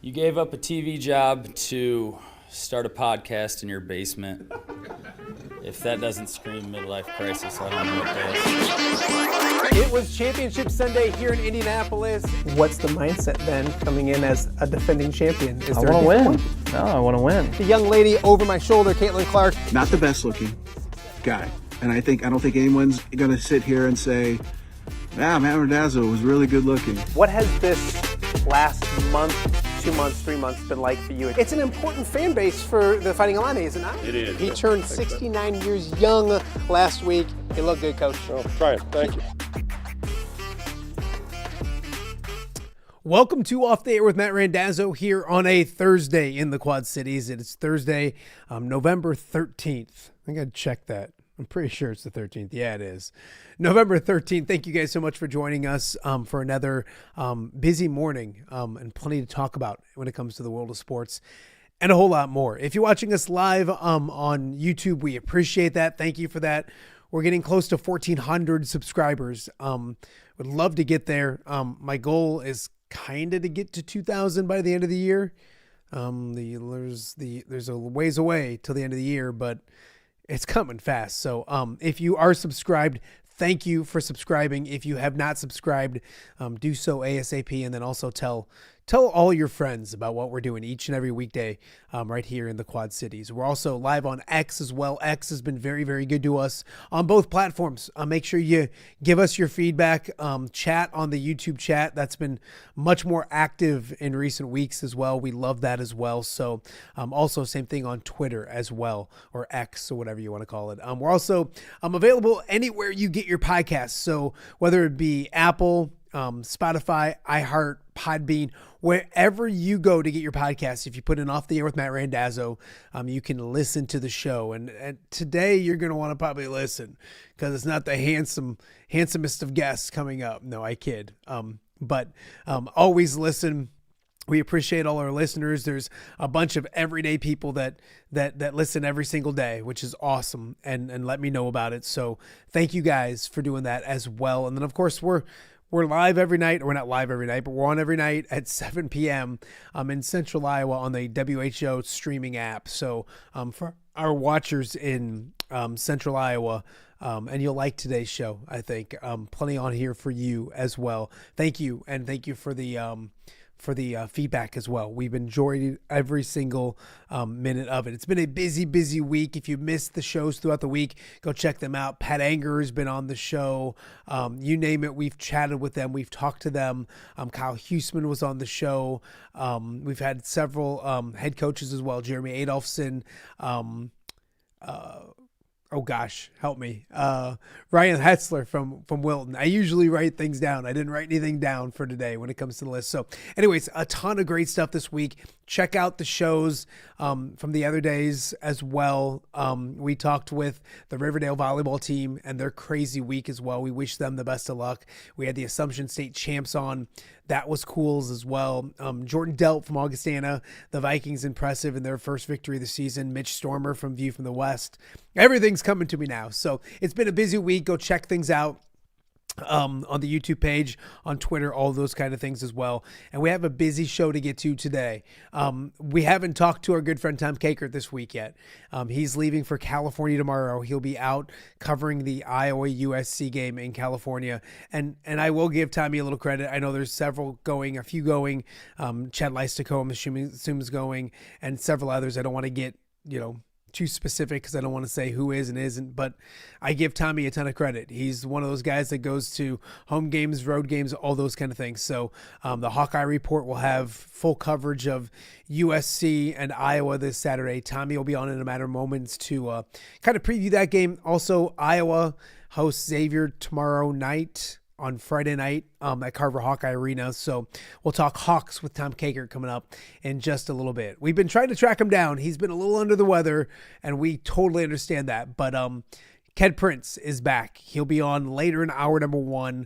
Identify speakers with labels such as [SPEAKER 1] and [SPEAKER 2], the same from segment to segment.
[SPEAKER 1] You gave up a TV job to start a podcast in your basement. If that doesn't scream midlife crisis, I don't know what does.
[SPEAKER 2] It was Championship Sunday here in Indianapolis.
[SPEAKER 3] What's the mindset then coming in as a defending champion?
[SPEAKER 4] I want to win. No, I want to win.
[SPEAKER 2] The young lady over my shoulder, Caitlin Clark.
[SPEAKER 5] Not the best looking guy. And I don't think anyone's going to sit here and say, Matt Randazzo was really good looking.
[SPEAKER 3] What has this last month 2 months, 3 months been like for you? It's an important fan base for the Fighting Illini, is it not?
[SPEAKER 6] It is.
[SPEAKER 2] He turned 69 years young last week. He looked good, Coach.
[SPEAKER 6] Oh, trying. Thank you.
[SPEAKER 2] Welcome to Off the Air with Matt Randazzo here on a Thursday in the Quad Cities. It is Thursday, November 13th. I got to check that. I'm pretty sure it's the 13th. Yeah, it is. November 13th. Thank you guys so much for joining us for another busy morning and plenty to talk about when it comes to the world of sports and a whole lot more. If you're watching us live on YouTube, we appreciate that. Thank you for that. We're getting close to 1,400 subscribers. Would love to get there. My goal is kind of to get to 2,000 by the end of the year. There's a ways away till the end of the year, but it's coming fast. So if you are subscribed, thank you for subscribing. If you have not subscribed, do so ASAP, and then also tell all your friends about what we're doing each and every weekday right here in the Quad Cities. We're also live on X as well. X has been very, very good to us on both platforms. Make sure you give us your feedback. Chat on the YouTube chat. That's been much more active in recent weeks as well. We love that as well. So also same thing on Twitter as well, or X or whatever you want to call it. We're also available anywhere you get your podcasts. So whether it be Apple, Spotify, iHeart, Podbean, wherever you go to get your podcast, if you put in Off the Air with Matt Randazzo, you can listen to the show. And today you're going to want to probably listen because it's not the handsomest of guests coming up. No, I kid. But always listen. We appreciate all our listeners. There's a bunch of everyday people that listen every single day, which is awesome, and let me know about it. So thank you guys for doing that as well. And then, of course, we're live every night, or we're not live every night, but we're on every night at 7 p.m. In Central Iowa on the WHO streaming app. So for our watchers in Central Iowa, and you'll like today's show, I think. Plenty on here for you as well. Thank you, and thank you for the feedback as well. We've enjoyed every single minute of it. It's been a busy week. If you missed the shows throughout the week, go check them out. Pat Anger has been on the show. You name it, we've chatted with them. We've talked to them. Kyle Huseman was on the show. We've had several head coaches as well. Jeremy Adolphson. Oh gosh, help me. Ryan Hetzler from Wilton. I usually write things down. I didn't write anything down for today when it comes to the list. So anyways, a ton of great stuff this week. Check out the shows from the other days as well. We talked with the Riverdale volleyball team and their crazy week as well. We wish them the best of luck. We had the Assumption State champs on. That was cool as well. Jordan Delt from Augustana. The Vikings impressive in their first victory of the season. Mitch Stormer from View from the West. Everything's coming to me now. So it's been a busy week. Go check things out on the YouTube page, on Twitter, all those kind of things as well. And we have a busy show to get to today. We haven't talked to our good friend Tom Kakert this week yet. He's leaving for California tomorrow. He'll be out covering the Iowa USC game in California. And I will give Tommy a little credit. I know there's several going, a few going. Chad Leistico, I'm assuming is going, and several others. I don't want to get, too specific because I don't want to say who is and isn't, but I give Tommy a ton of credit. He's one of those guys that goes to home games, road games, all those kind of things. So the Hawkeye Report will have full coverage of USC and Iowa this Saturday. Tommy will be on in a matter of moments to kind of preview that game. Also, Iowa hosts Xavier tomorrow night on Friday night at Carver Hawkeye Arena. So we'll talk Hawks with Tom Kakert coming up in just a little bit. We've been trying to track him down. He's been a little under the weather, and we totally understand that. But Kedric Prince is back. He'll be on later in hour number 1.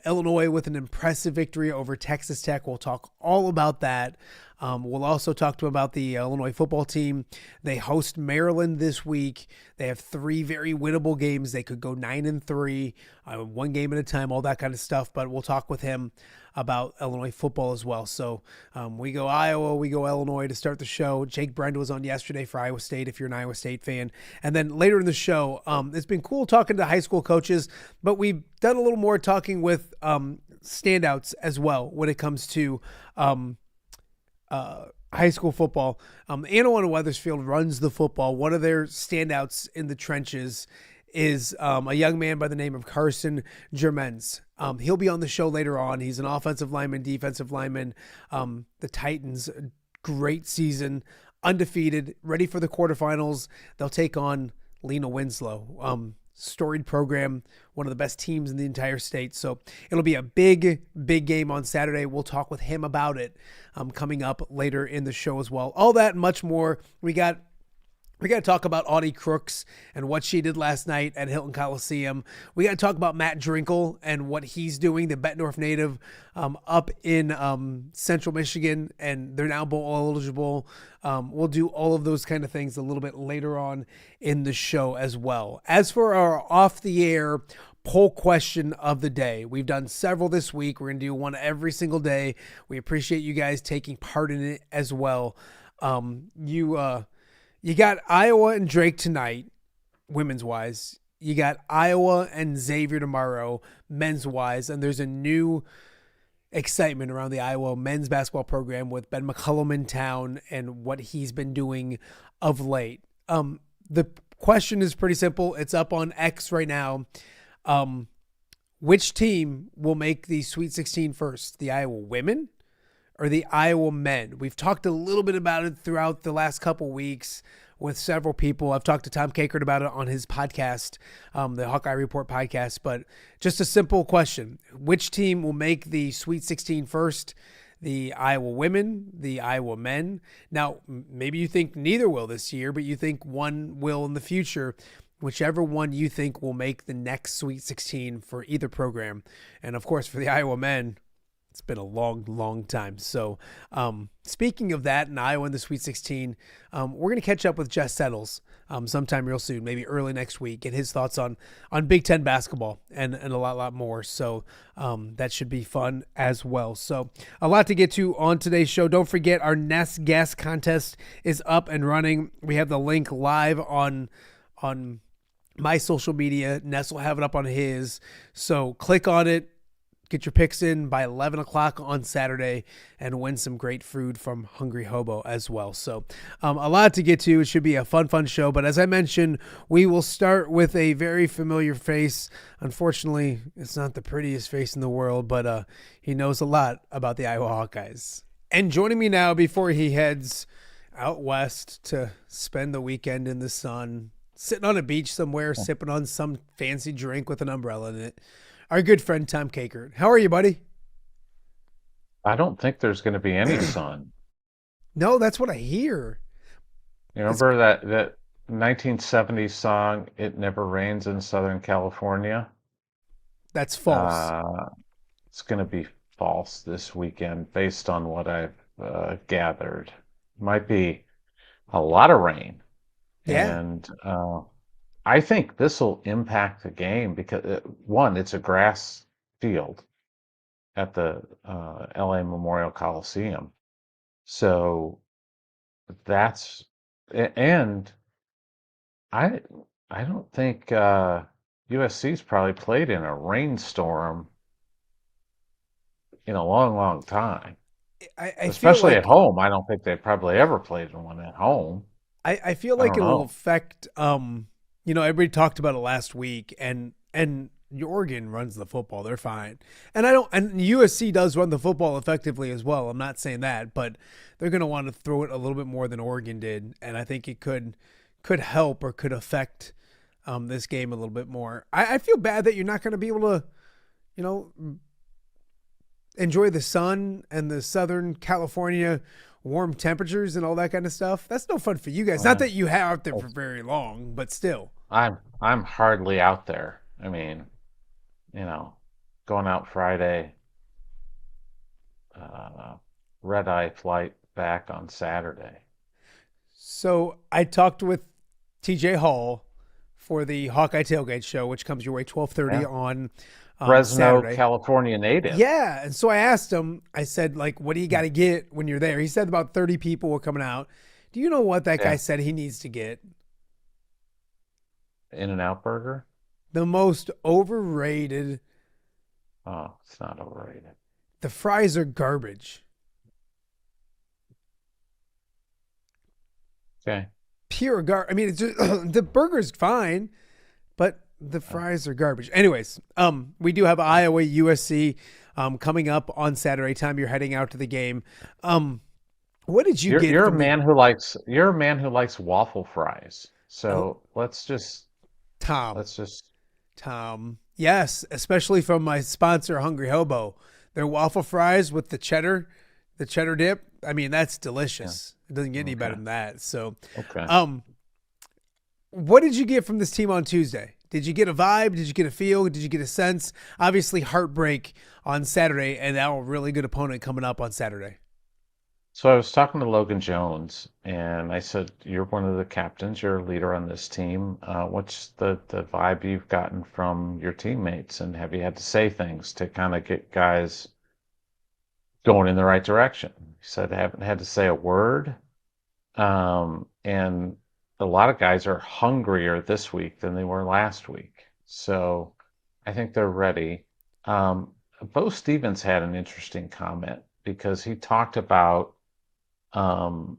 [SPEAKER 2] Illinois with an impressive victory over Texas Tech. We'll talk all about that. We'll also talk to him about the Illinois football team. They host Maryland this week. They have 3 very winnable games. They could go 9-3, one game at a time, all that kind of stuff. But we'll talk with him about Illinois football as well. So we go Iowa, we go Illinois to start the show. Jake Brenda was on yesterday for Iowa State, if you're an Iowa State fan. And then later in the show, it's been cool talking to high school coaches, but we've done a little more talking with standouts as well when it comes to high school football. Annawan-Wethersfield runs the football. One of their standouts in the trenches is a young man by the name of Carson Jermenc. He'll be on the show later on. He's an offensive lineman, defensive lineman. The Titans, great season, undefeated, ready for the quarterfinals. They'll take on Lena-Winslow. Storied program, one of the best teams in the entire state. So it'll be a big game on Saturday. We'll talk with him about it coming up later in the show as well. All that and much more. We got to talk about Audie Crooks and what she did last night at Hilton Coliseum. We got to talk about Matt Drinkle and what he's doing, the Bettendorf native up in Central Michigan, and they're now bowl eligible. We'll do all of those kind of things a little bit later on in the show as well. As for our off-the-air poll question of the day, we've done several this week. We're going to do one every single day. We appreciate you guys taking part in it as well. You got Iowa and Drake tonight, women's wise. You got Iowa and Xavier tomorrow, men's wise. And there's a new excitement around the Iowa men's basketball program with Ben McCullum in town and what he's been doing of late. The question is pretty simple. It's up on X right now. Which team will make the Sweet 16 first? The Iowa women or the Iowa men? We've talked a little bit about it throughout the last couple weeks with several people. I've talked to Tom Kakert about it on his podcast, the Hawkeye Report podcast, but just a simple question. Which team will make the Sweet 16 first? The Iowa women, the Iowa men? Now, maybe you think neither will this year, but you think one will in the future. Whichever one you think will make the next Sweet 16 for either program. And of course, for the Iowa men, it's been a long time. So speaking of that, in Iowa in the Sweet 16, we're going to catch up with Jess Settles sometime real soon, maybe early next week, get his thoughts on Big Ten basketball and a lot more. So that should be fun as well. So a lot to get to on today's show. Don't forget our Ness Guest contest is up and running. We have the link live on my social media. Ness will have it up on his. So click on it. Get your picks in by 11 o'clock on Saturday and win some great food from Hungry Hobo as well. So a lot to get to. It should be a fun show. But as I mentioned, we will start with a very familiar face. Unfortunately, it's not the prettiest face in the world, but he knows a lot about the Iowa Hawkeyes. And joining me now before he heads out west to spend the weekend in the sun, sitting on a beach somewhere, sipping on some fancy drink with an umbrella in it, our good friend Tom Kakert. How are you, buddy?
[SPEAKER 6] I don't think there's going to be any sun.
[SPEAKER 2] No, that's what I hear.
[SPEAKER 6] You remember that 1970s song, It Never Rains in Southern California?
[SPEAKER 2] That's false.
[SPEAKER 6] It's going to be false this weekend based on what I've gathered. Might be a lot of rain.
[SPEAKER 2] Yeah.
[SPEAKER 6] And I think this will impact the game because, one, it's a grass field at the LA Memorial Coliseum. So that's, and I don't think USC's probably played in a rainstorm in a long time. Especially
[SPEAKER 2] like,
[SPEAKER 6] at home. I don't think they probably ever played in one at home.
[SPEAKER 2] I feel like it will affect, everybody talked about it last week, and Oregon runs the football. They're fine. And USC does run the football effectively as well. I'm not saying that, but they're going to want to throw it a little bit more than Oregon did. And I think it could help or could affect this game a little bit more. I feel bad that you're not going to be able to, enjoy the sun and the Southern California warm temperatures and all that kind of stuff. That's no fun for you guys. Not that you have out there for very long, but still.
[SPEAKER 6] I'm hardly out there. I mean, going out Friday, red eye flight back on Saturday.
[SPEAKER 2] So I talked with TJ Hall for the Hawkeye Tailgate Show, which comes your way 12:30 on
[SPEAKER 6] Fresno,
[SPEAKER 2] Saturday.
[SPEAKER 6] California native.
[SPEAKER 2] Yeah. And so I asked him, I said, what do you got to get when you're there? He said about 30 people were coming out. Do you know what that guy said he needs to get?
[SPEAKER 6] In-N-Out Burger?
[SPEAKER 2] The most overrated.
[SPEAKER 6] Oh, it's not overrated.
[SPEAKER 2] The fries are garbage.
[SPEAKER 6] Okay.
[SPEAKER 2] Pure garbage. I mean, it's just, the burger's fine, but The fries are garbage. Anyways, we do have Iowa USC coming up on Saturday. Time you're heading out to the game. What did you get?
[SPEAKER 6] You're a man who likes waffle fries. So let's just
[SPEAKER 2] Tom. Yes, especially from my sponsor, Hungry Hobo. Their waffle fries with the cheddar dip. I mean, that's delicious. Yeah. It doesn't get any better than that. So, what did you get from this team on Tuesday? Did you get a vibe? Did you get a feel? Did you get a sense? Obviously, heartbreak on Saturday, and now a really good opponent coming up on Saturday.
[SPEAKER 6] So I was talking to Logan Jones, and I said, "You're one of the captains. You're a leader on this team. What's the vibe you've gotten from your teammates, and have you had to say things to kind of get guys going in the right direction?" He said, "I haven't had to say a word, and a lot of guys are hungrier this week than they were last week. So I think they're ready." Bo Stevens had an interesting comment because he talked about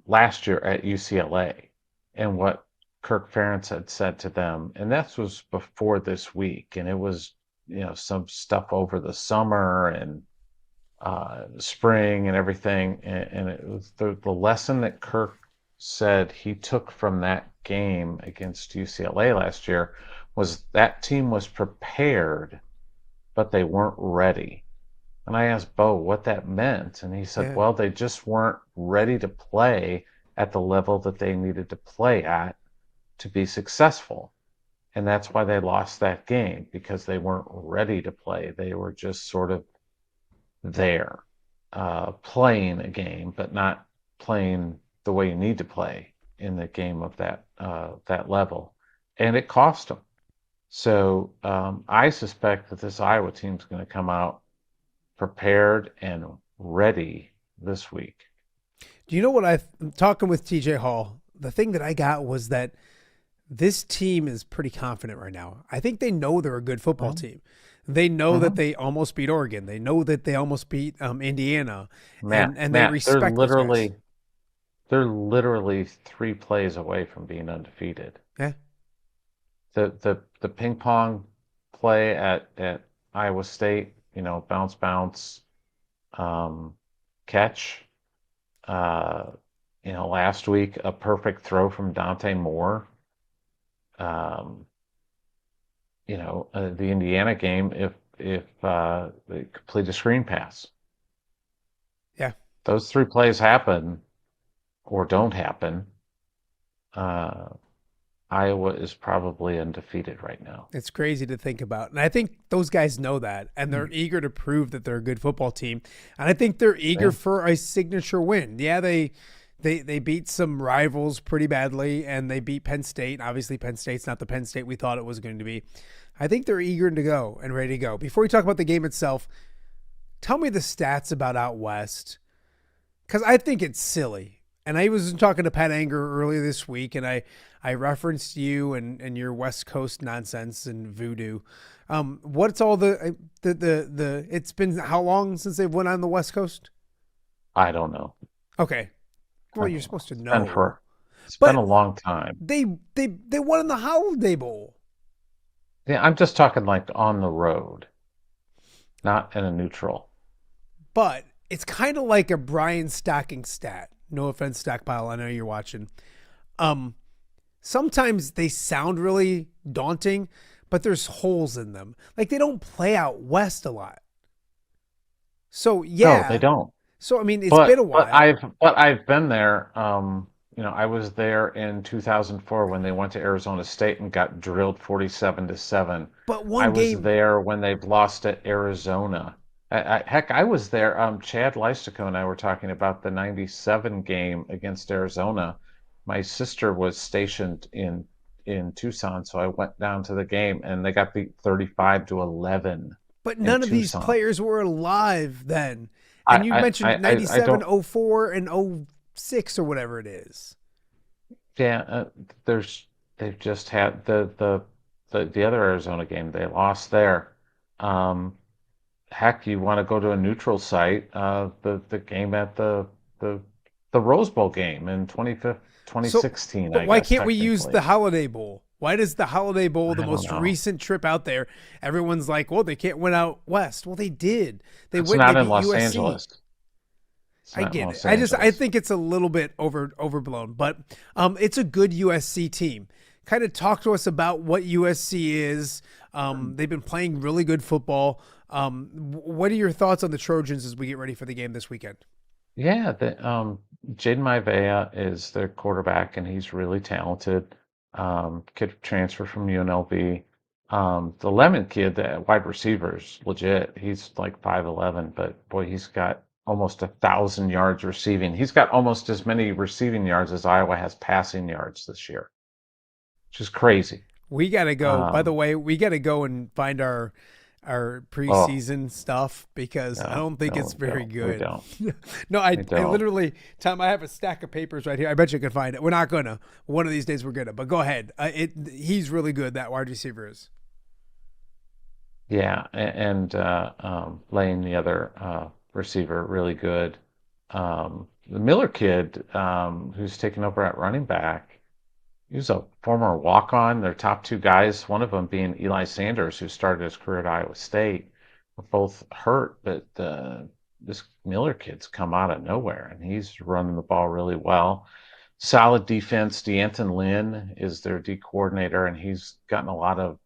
[SPEAKER 6] last year at UCLA and what Kirk Ferentz had said to them. And that was before this week. And it was, some stuff over the summer and spring and everything. And it was the lesson that Kirk said he took from that game against UCLA last year was that team was prepared, but they weren't ready. And I asked Bo what that meant, and he said, well, they just weren't ready to play at the level that they needed to play at to be successful. And that's why they lost that game, because they weren't ready to play. They were just sort of there, playing a game, but not playing the way you need to play in the game of that level. And it cost them. So I suspect that this Iowa team is going to come out prepared and ready this week.
[SPEAKER 2] Do you know what I'm talking with TJ Hall? The thing that I got was that this team is pretty confident right now. I think they know they're a good football team. They know that they almost beat Oregon. They know that they almost beat Indiana.
[SPEAKER 6] Matt,
[SPEAKER 2] they respect
[SPEAKER 6] they're literally 3 plays away from being undefeated.
[SPEAKER 2] Yeah.
[SPEAKER 6] The ping pong play at Iowa State, bounce, catch. Last week, a perfect throw from Dante Moore. The Indiana game, if they complete a screen pass.
[SPEAKER 2] Yeah.
[SPEAKER 6] Those 3 plays happen or don't happen. Iowa is probably undefeated right now.
[SPEAKER 2] It's crazy to think about. And I think those guys know that, and they're eager to prove that they're a good football team. And I think they're eager for a signature win. Yeah, they beat some rivals pretty badly, and they beat Penn State. Obviously, Penn State's not the Penn State we thought it was going to be. I think they're eager to go and ready to go. Before we talk about the game itself, tell me the stats about out west, because I think it's silly. And I was talking to Pat Anger earlier this week, and I referenced you and your West Coast nonsense and voodoo. What's all the it's been how long since they've went on the West Coast?
[SPEAKER 6] I don't know.
[SPEAKER 2] Okay. Well, you're supposed to know.
[SPEAKER 6] It's been a long time.
[SPEAKER 2] They won in the Holiday Bowl.
[SPEAKER 6] Yeah, I'm just talking like on the road, not in a neutral.
[SPEAKER 2] But it's kind of like a Brian Stocking stat. No offense, Stockpile. I know you're watching. Sometimes they sound really daunting, but there's holes in them. Like they don't play out west a lot. So yeah,
[SPEAKER 6] no, they don't.
[SPEAKER 2] So I mean, it's been a while.
[SPEAKER 6] But I've been there. I was there in 2004 when they went to Arizona State and got drilled 47-7.
[SPEAKER 2] But
[SPEAKER 6] I was there when they've lost at Arizona. Heck, I was there. Chad Leistico and I were talking about the 97 game against Arizona. My sister was stationed in Tucson, so I went down to the game, and they got beat 35-11.
[SPEAKER 2] But none of these players were alive then. And you mentioned 97, 04, and 06 or whatever it is.
[SPEAKER 6] Yeah, they've just had the other Arizona game. They lost there. Heck, you want to go to a neutral site? The game at the Rose Bowl game in 2016.
[SPEAKER 2] But why can't we use the Holiday Bowl? Why does the Holiday Bowl, the
[SPEAKER 6] I don't
[SPEAKER 2] most
[SPEAKER 6] know.
[SPEAKER 2] recent trip out there, everyone's like, well, they can't win out west. Well, they did. They
[SPEAKER 6] It's
[SPEAKER 2] went.
[SPEAKER 6] not
[SPEAKER 2] They
[SPEAKER 6] in
[SPEAKER 2] beat
[SPEAKER 6] Los
[SPEAKER 2] USC.
[SPEAKER 6] Angeles. It's
[SPEAKER 2] I
[SPEAKER 6] not in
[SPEAKER 2] get
[SPEAKER 6] Los
[SPEAKER 2] it. I
[SPEAKER 6] Angeles.
[SPEAKER 2] think it's a little bit overblown, but it's a good USC team. Kind of talk to us about what USC is. They've been playing really good football. What are your thoughts on the Trojans as we get ready for the game this weekend?
[SPEAKER 6] Yeah, Jaden Maivea is their quarterback, and he's really talented. Kid transfer from UNLV. The Lemon kid, the wide receiver, is legit. He's like 5'11", but boy, he's got almost 1,000 yards receiving. He's got almost as many receiving yards as Iowa has passing yards this year, which is crazy.
[SPEAKER 2] We got to go. By the way, we got to go and find our preseason stuff because I don't think it's very good.
[SPEAKER 6] We don't.
[SPEAKER 2] No, I
[SPEAKER 6] don't.
[SPEAKER 2] literally, Tom, I have a stack of papers right here. I bet you can find it. We're not gonna. One of these days we're gonna. But go ahead. He's really good. That wide receiver is.
[SPEAKER 6] Yeah, and Lane, the other receiver, really good. The Miller kid, who's taken over at running back, he was a former walk-on. Their top two guys, one of them being Eli Sanders, who started his career at Iowa State, were both hurt, but this Miller kid's come out of nowhere, and he's running the ball really well. Solid defense. D'Anton Lynn is their D coordinator, and he's gotten a lot of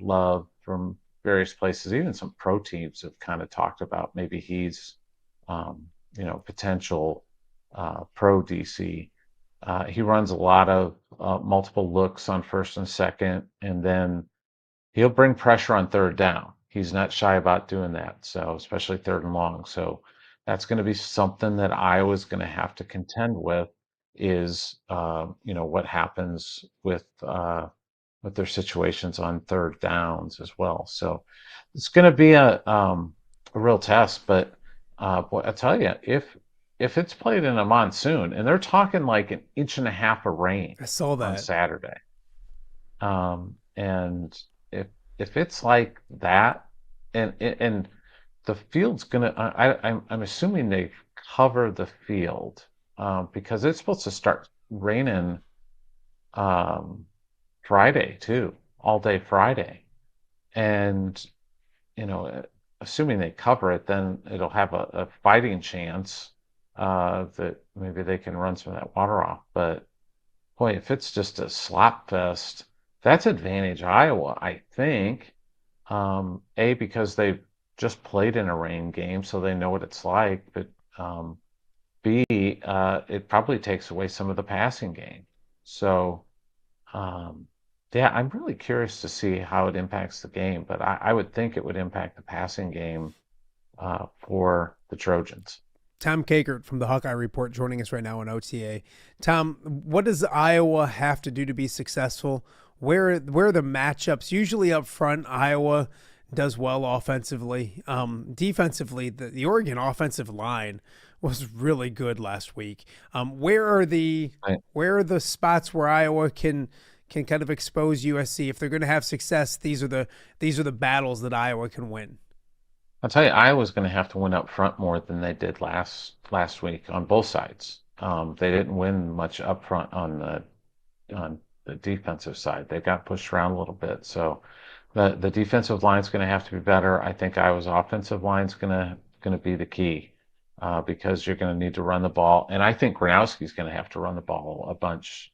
[SPEAKER 6] love from various places. Even some pro teams have kind of talked about maybe he's, potential pro DC. He runs a lot of multiple looks on first and second, and then he'll bring pressure on third down. He's not shy about doing that, so especially third and long. So that's going to be something that Iowa's going to have to contend with is, what happens with their situations on third downs as well. So it's going to be a real test. But boy, I tell you, if it's played in a monsoon, and they're talking like 1.5 inches of rain,
[SPEAKER 2] I saw that
[SPEAKER 6] on Saturday, and if it's like that, and the field's gonna, I'm assuming they cover the field because it's supposed to start raining Friday too, all day Friday, and assuming they cover it, then it'll have a fighting chance that maybe they can run some of that water off. But boy, if it's just a slop fest, that's advantage Iowa, I think. A, because they've just played in a rain game, so they know what it's like. But B, it probably takes away some of the passing game. So, yeah, I'm really curious to see how it impacts the game. But I would think it would impact the passing game for the Trojans.
[SPEAKER 2] Tom Kakert from the Hawkeye Report joining us right now on OTA. Tom, what does Iowa have to do to be successful? Where are the matchups? Usually up front, Iowa does well offensively. Defensively, the Oregon offensive line was really good last week. Where are the spots where Iowa can kind of expose USC? If they're going to have success, these are the battles that Iowa can win.
[SPEAKER 6] I'll tell you, Iowa's going to have to win up front more than they did last week on both sides. They didn't win much up front on the defensive side. They got pushed around a little bit. So the defensive line's going to have to be better. I think Iowa's offensive line's going to be the key because you're going to need to run the ball. And I think Gronowski's going to have to run the ball a bunch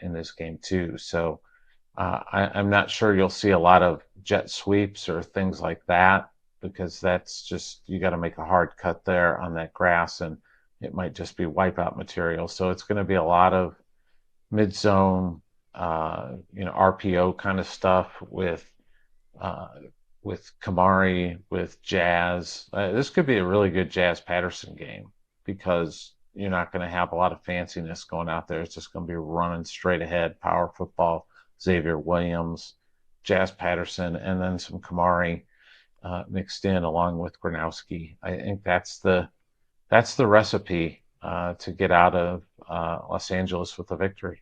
[SPEAKER 6] in this game too. So I'm not sure you'll see a lot of jet sweeps or things like that, because that's just, you got to make a hard cut there on that grass, and it might just be wipeout material. So it's going to be a lot of mid-zone, RPO kind of stuff with Kamari, with Jazz. This could be a really good Jazz Patterson game because you're not going to have a lot of fanciness going out there. It's just going to be running straight ahead, power football, Xavier Williams, Jazz Patterson, and then some Kamari mixed in along with Gronowski. I think that's the recipe to get out of Los Angeles with a victory.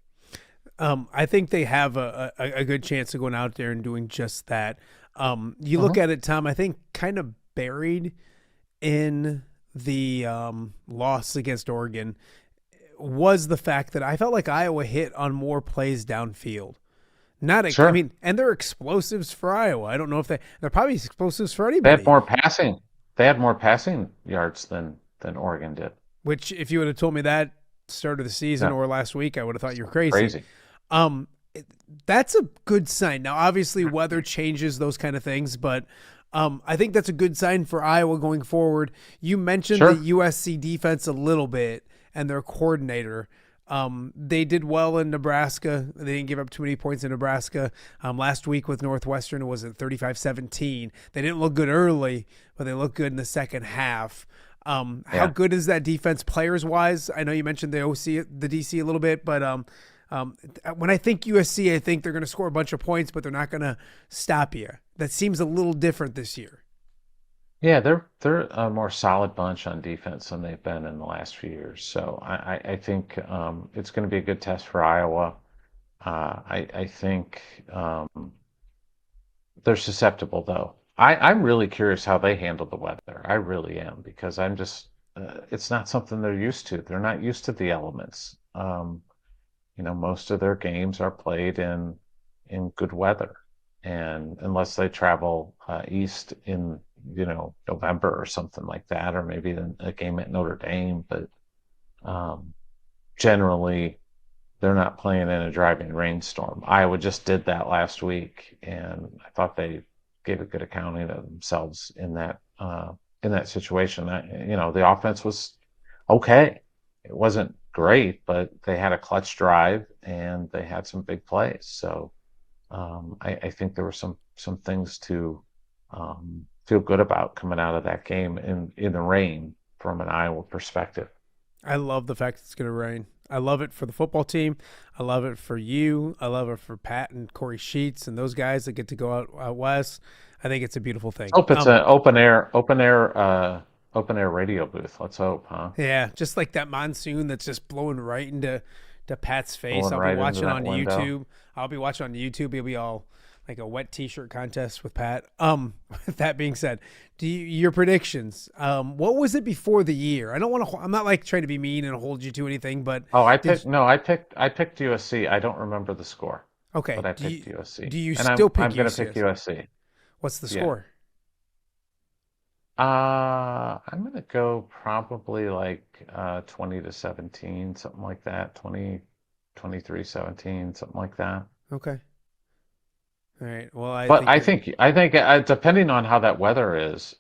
[SPEAKER 2] I think they have a good chance of going out there and doing just that. You look at it, Tom, I think kind of buried in the loss against Oregon was the fact that I felt like Iowa hit on more plays downfield.
[SPEAKER 6] Sure.
[SPEAKER 2] I mean, and they're explosives for Iowa. I don't know if they're probably explosives for
[SPEAKER 6] They
[SPEAKER 2] anybody.
[SPEAKER 6] had more passing. They had more passing yards than Oregon did.
[SPEAKER 2] Which, if you would have told me that start of the season or last week, I would have thought you were crazy.
[SPEAKER 6] Crazy.
[SPEAKER 2] That's a good sign. Now, obviously, weather changes those kind of things, but I think that's a good sign for Iowa going forward. You mentioned
[SPEAKER 6] Sure.
[SPEAKER 2] the USC defense a little bit and their coordinator. They did well in Nebraska. They didn't give up too many points in Nebraska. Last week with Northwestern, it was at 35-17. They didn't look good early, but they looked good in the second half. How good is that defense players-wise? I know you mentioned the DC a little bit, but when I think USC, I think they're going to score a bunch of points, but they're not going to stop you. That seems a little different this year.
[SPEAKER 6] Yeah, they're a more solid bunch on defense than they've been in the last few years. So I think it's going to be a good test for Iowa. I think they're susceptible, though. I'm really curious how they handle the weather. I really am, because I'm just it's not something they're used to. They're not used to the elements. Most of their games are played in good weather, and unless they travel east in November or something like that, or maybe a game at Notre Dame, but generally they're not playing in a driving rainstorm. Iowa just did that last week, and I thought they gave a good accounting of themselves in that situation. The offense was okay. It wasn't great, but they had a clutch drive and they had some big plays. So I think there were some things to feel good about coming out of that game in the rain from an Iowa perspective.
[SPEAKER 2] I love the fact it's going to rain. I love it for the football team. I love it for you. I love it for Pat and Corey Sheets and those guys that get to go out west. I think it's a beautiful thing.
[SPEAKER 6] Hope it's an open air radio booth. Let's hope, huh?
[SPEAKER 2] Yeah, just like that monsoon that's just blowing right into Pat's face.
[SPEAKER 6] Blowing
[SPEAKER 2] I'll
[SPEAKER 6] right
[SPEAKER 2] be watching
[SPEAKER 6] into
[SPEAKER 2] on
[SPEAKER 6] that window.
[SPEAKER 2] YouTube. I'll be watching on YouTube. It'll be all like a wet T-shirt contest with Pat. With that being said, your predictions? What was it before the year? I don't want to. I'm not like trying to be mean and hold you to anything, but
[SPEAKER 6] I picked USC. I don't remember the score.
[SPEAKER 2] Okay,
[SPEAKER 6] but I picked USC.
[SPEAKER 2] Do you
[SPEAKER 6] and
[SPEAKER 2] still pick USC?
[SPEAKER 6] I'm going to pick USC.
[SPEAKER 2] What's the score?
[SPEAKER 6] I'm going to go probably like 20-17, something like that. 23-17, something like that.
[SPEAKER 2] Okay. All right. Well,
[SPEAKER 6] I think depending on how that weather is,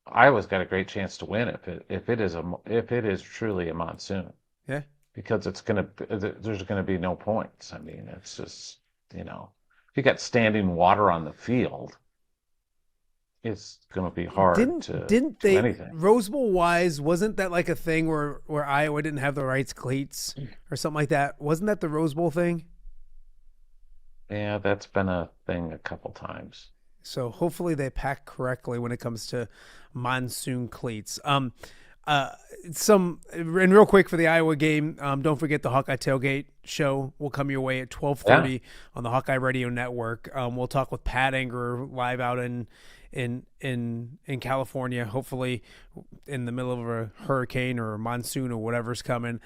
[SPEAKER 6] Iowa's got a great chance to win if it is truly a monsoon.
[SPEAKER 2] Yeah.
[SPEAKER 6] Because there's going to be no points. I mean, it's just if you got standing water on the field, it's going to be hard to do anything.
[SPEAKER 2] Rose Bowl wise, wasn't that like a thing where Iowa didn't have the right cleats or something like that? Wasn't that the Rose Bowl thing?
[SPEAKER 6] Yeah, that's been a thing a couple times.
[SPEAKER 2] So hopefully they pack correctly when it comes to monsoon cleats. And real quick for the Iowa game, don't forget the Hawkeye Tailgate show will come your way at 12:30 on the Hawkeye Radio Network. We'll talk with Pat Anger live out in California, hopefully in the middle of a hurricane or a monsoon or whatever's coming.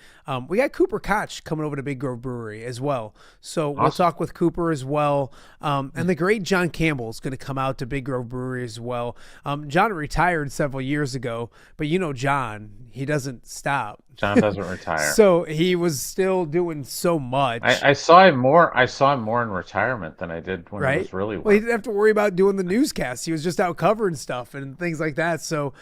[SPEAKER 2] We got Cooper Koch coming over to Big Grove Brewery as well. So We'll talk with Cooper as well. And the great John Campbell is going to come out to Big Grove Brewery as well. John retired several years ago, but John, he doesn't stop.
[SPEAKER 6] John doesn't retire.
[SPEAKER 2] So he was still doing so much.
[SPEAKER 6] I saw him more in retirement than I did when he was really
[SPEAKER 2] well. He didn't have to worry about doing the newscasts. He was just out covering stuff and things like that. So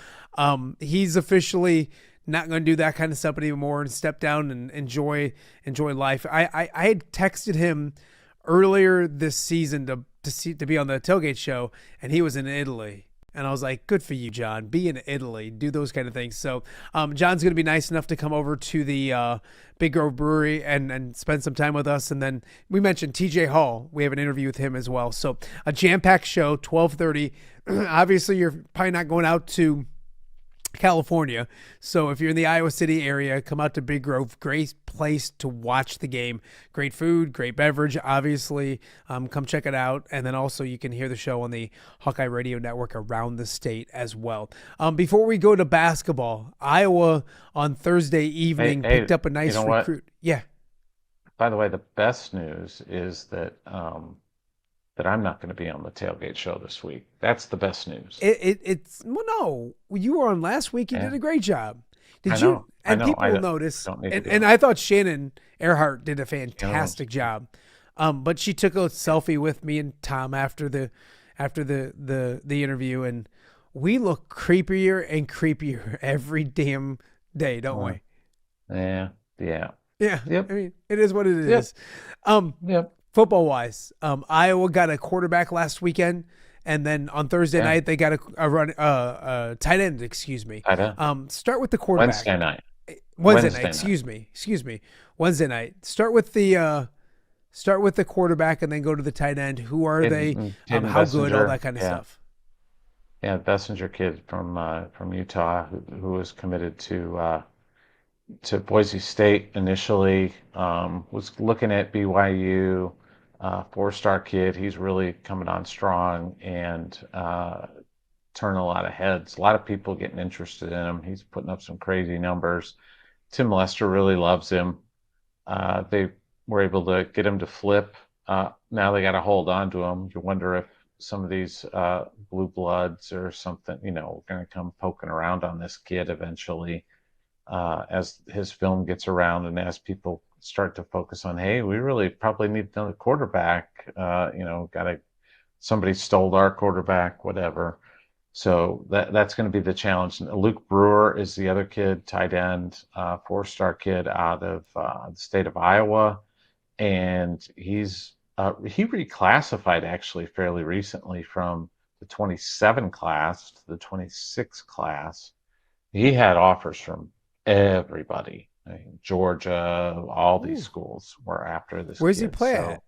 [SPEAKER 2] he's officially not going to do that kind of stuff anymore and step down and enjoy life. I had texted him earlier this season to be on the tailgate show, and he was in Italy. And I was like, good for you, John. Be in Italy. Do those kind of things. So John's going to be nice enough to come over to the Big Grove Brewery and spend some time with us. And then we mentioned TJ Hall. We have an interview with him as well. So a jam-packed show, 12:30. Obviously, you're probably not going out to California. So if you're in the Iowa City area, come out to Big Grove. Great place to watch the game. Great food, great beverage, obviously. Come check it out. And then also you can hear the show on the Hawkeye Radio Network around the state as well. Before we go to basketball, Iowa on Thursday evening picked up a nice recruit. Yeah.
[SPEAKER 6] by the way, the best news is that that I'm not going to be on the tailgate show this week. That's the best news.
[SPEAKER 2] It's well, no, you were on last week. You
[SPEAKER 6] Yeah.
[SPEAKER 2] did a great job. Did
[SPEAKER 6] I
[SPEAKER 2] you?
[SPEAKER 6] know.
[SPEAKER 2] And
[SPEAKER 6] I know.
[SPEAKER 2] people will notice.
[SPEAKER 6] Don't need to be
[SPEAKER 2] And
[SPEAKER 6] on.
[SPEAKER 2] I thought Shannon Earhart did a fantastic job. But she took a selfie with me and Tom after the interview, and we look creepier and creepier every damn day, don't we?
[SPEAKER 6] Yeah.
[SPEAKER 2] Yeah.
[SPEAKER 6] Yep.
[SPEAKER 2] I mean, it is what it
[SPEAKER 6] Yep.
[SPEAKER 2] is.
[SPEAKER 6] Yep.
[SPEAKER 2] Football wise, Iowa got a quarterback last weekend, and then on Thursday night they got a tight end. Excuse me.
[SPEAKER 6] Tight end.
[SPEAKER 2] Start with the quarterback.
[SPEAKER 6] Wednesday night.
[SPEAKER 2] Wednesday
[SPEAKER 6] Wednesday
[SPEAKER 2] night. Excuse me. Wednesday night. Start with the quarterback, and then go to the tight end. Who are they?
[SPEAKER 6] Hayden
[SPEAKER 2] How good? All
[SPEAKER 6] Bessinger.
[SPEAKER 2] that kind of
[SPEAKER 6] Yeah.
[SPEAKER 2] stuff.
[SPEAKER 6] Yeah, Bessinger kid from Utah who was committed to Boise State initially. Was looking at BYU. 4-star kid. He's really coming on strong and turning a lot of heads. A lot of people getting interested in him. He's putting up some crazy numbers. Tim Lester really loves him. They were able to get him to flip. Now they got to hold on to him. You wonder if some of these blue bloods or something, going to come poking around on this kid eventually as his film gets around and as people start to focus on, hey, we really probably need another quarterback. Somebody stole our quarterback, whatever. So that's going to be the challenge. And Luke Brewer is the other kid, tight end, 4-star kid out of the state of Iowa. And he reclassified actually fairly recently from the 27 class to the 26 class. He had offers from everybody. I mean, Georgia, all these schools were after this.
[SPEAKER 2] Where's
[SPEAKER 6] kid.
[SPEAKER 2] he play
[SPEAKER 6] So
[SPEAKER 2] at?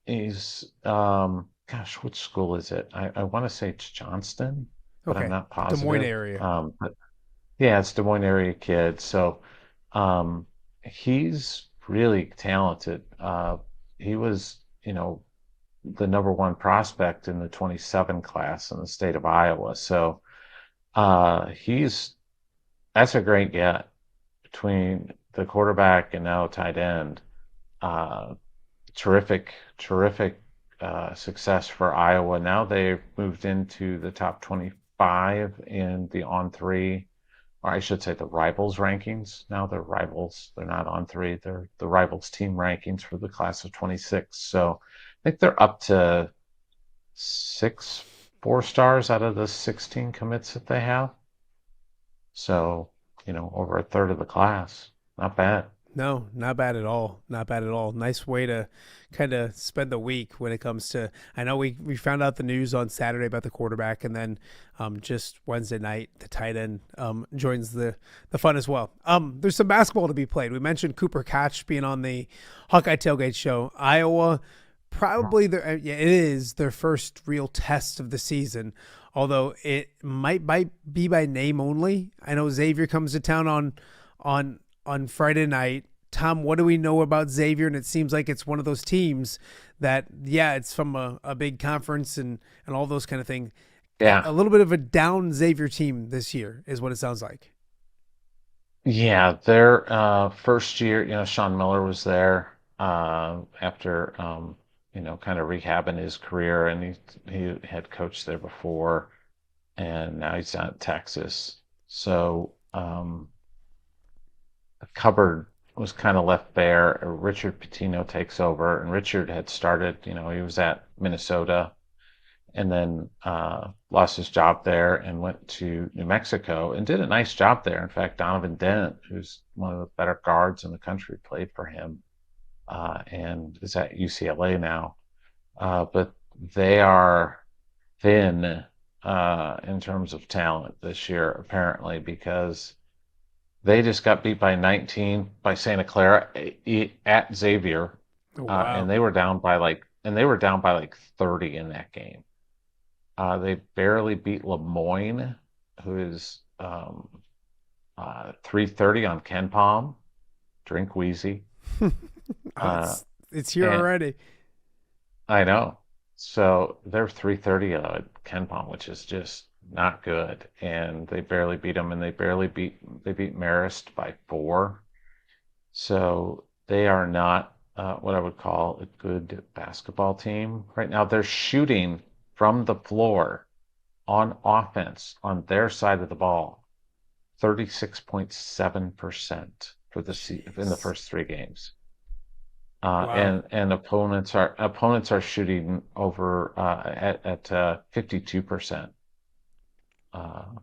[SPEAKER 6] He's, which school is it? I want to say it's Johnston, but
[SPEAKER 2] Okay.
[SPEAKER 6] I'm not positive.
[SPEAKER 2] Des Moines area.
[SPEAKER 6] But yeah, it's Des Moines area kid. So he's really talented. He was, the number one prospect in the 27 class in the state of Iowa. So that's a great get between the quarterback and now tight end. Terrific success for Iowa. Now they've moved into the top 25 in the On3, or I should say the Rivals rankings. Now they're Rivals. They're not On3. They're the Rivals team rankings for the class of 26. So I think they're up to 6 4-stars out of the 16 commits that they have. So, over a third of the class. Not bad.
[SPEAKER 2] No, not bad at all. Not bad at all. Nice way to kind of spend the week when it comes to. I know we found out the news on Saturday about the quarterback, and then just Wednesday night the tight end joins the fun as well. There's some basketball to be played. We mentioned Cooper Koch being on the Hawkeye Tailgate show. Iowa, probably it is their first real test of the season. Although it might be by name only. I know Xavier comes to town on Friday night. Tom, what do we know about Xavier? And it seems like it's one of those teams that, it's from a big conference and all those kind of things.
[SPEAKER 6] Yeah.
[SPEAKER 2] A little bit of a down Xavier team this year is what it sounds like.
[SPEAKER 6] Yeah, their first year, Sean Miller was there after kind of rehabbing his career, and he had coached there before, and now he's down at Texas. So the cupboard was kind of left bare. Richard Pitino takes over, and Richard had started, he was at Minnesota, and then lost his job there and went to New Mexico and did a nice job there. In fact, Donovan Dent, who's one of the better guards in the country, played for him and is at UCLA now. But they are thin in terms of talent this year, apparently, because they just got beat by 19 by Santa Clara at Xavier.
[SPEAKER 2] Oh, wow.
[SPEAKER 6] And they were down by like 30 in that game. They barely beat Lemoyne, who is 330 on Ken Palm. Drink Wheezy.
[SPEAKER 2] It's here already.
[SPEAKER 6] I know. So they're 330 at Ken Palm, which is just not good. And they barely beat them, and they beat Marist by 4. So they are not what I would call a good basketball team right now. They're shooting from the floor on offense on their side of the ball 36.7% for in the first 3 games.
[SPEAKER 2] Wow.
[SPEAKER 6] And opponents are shooting over at 52%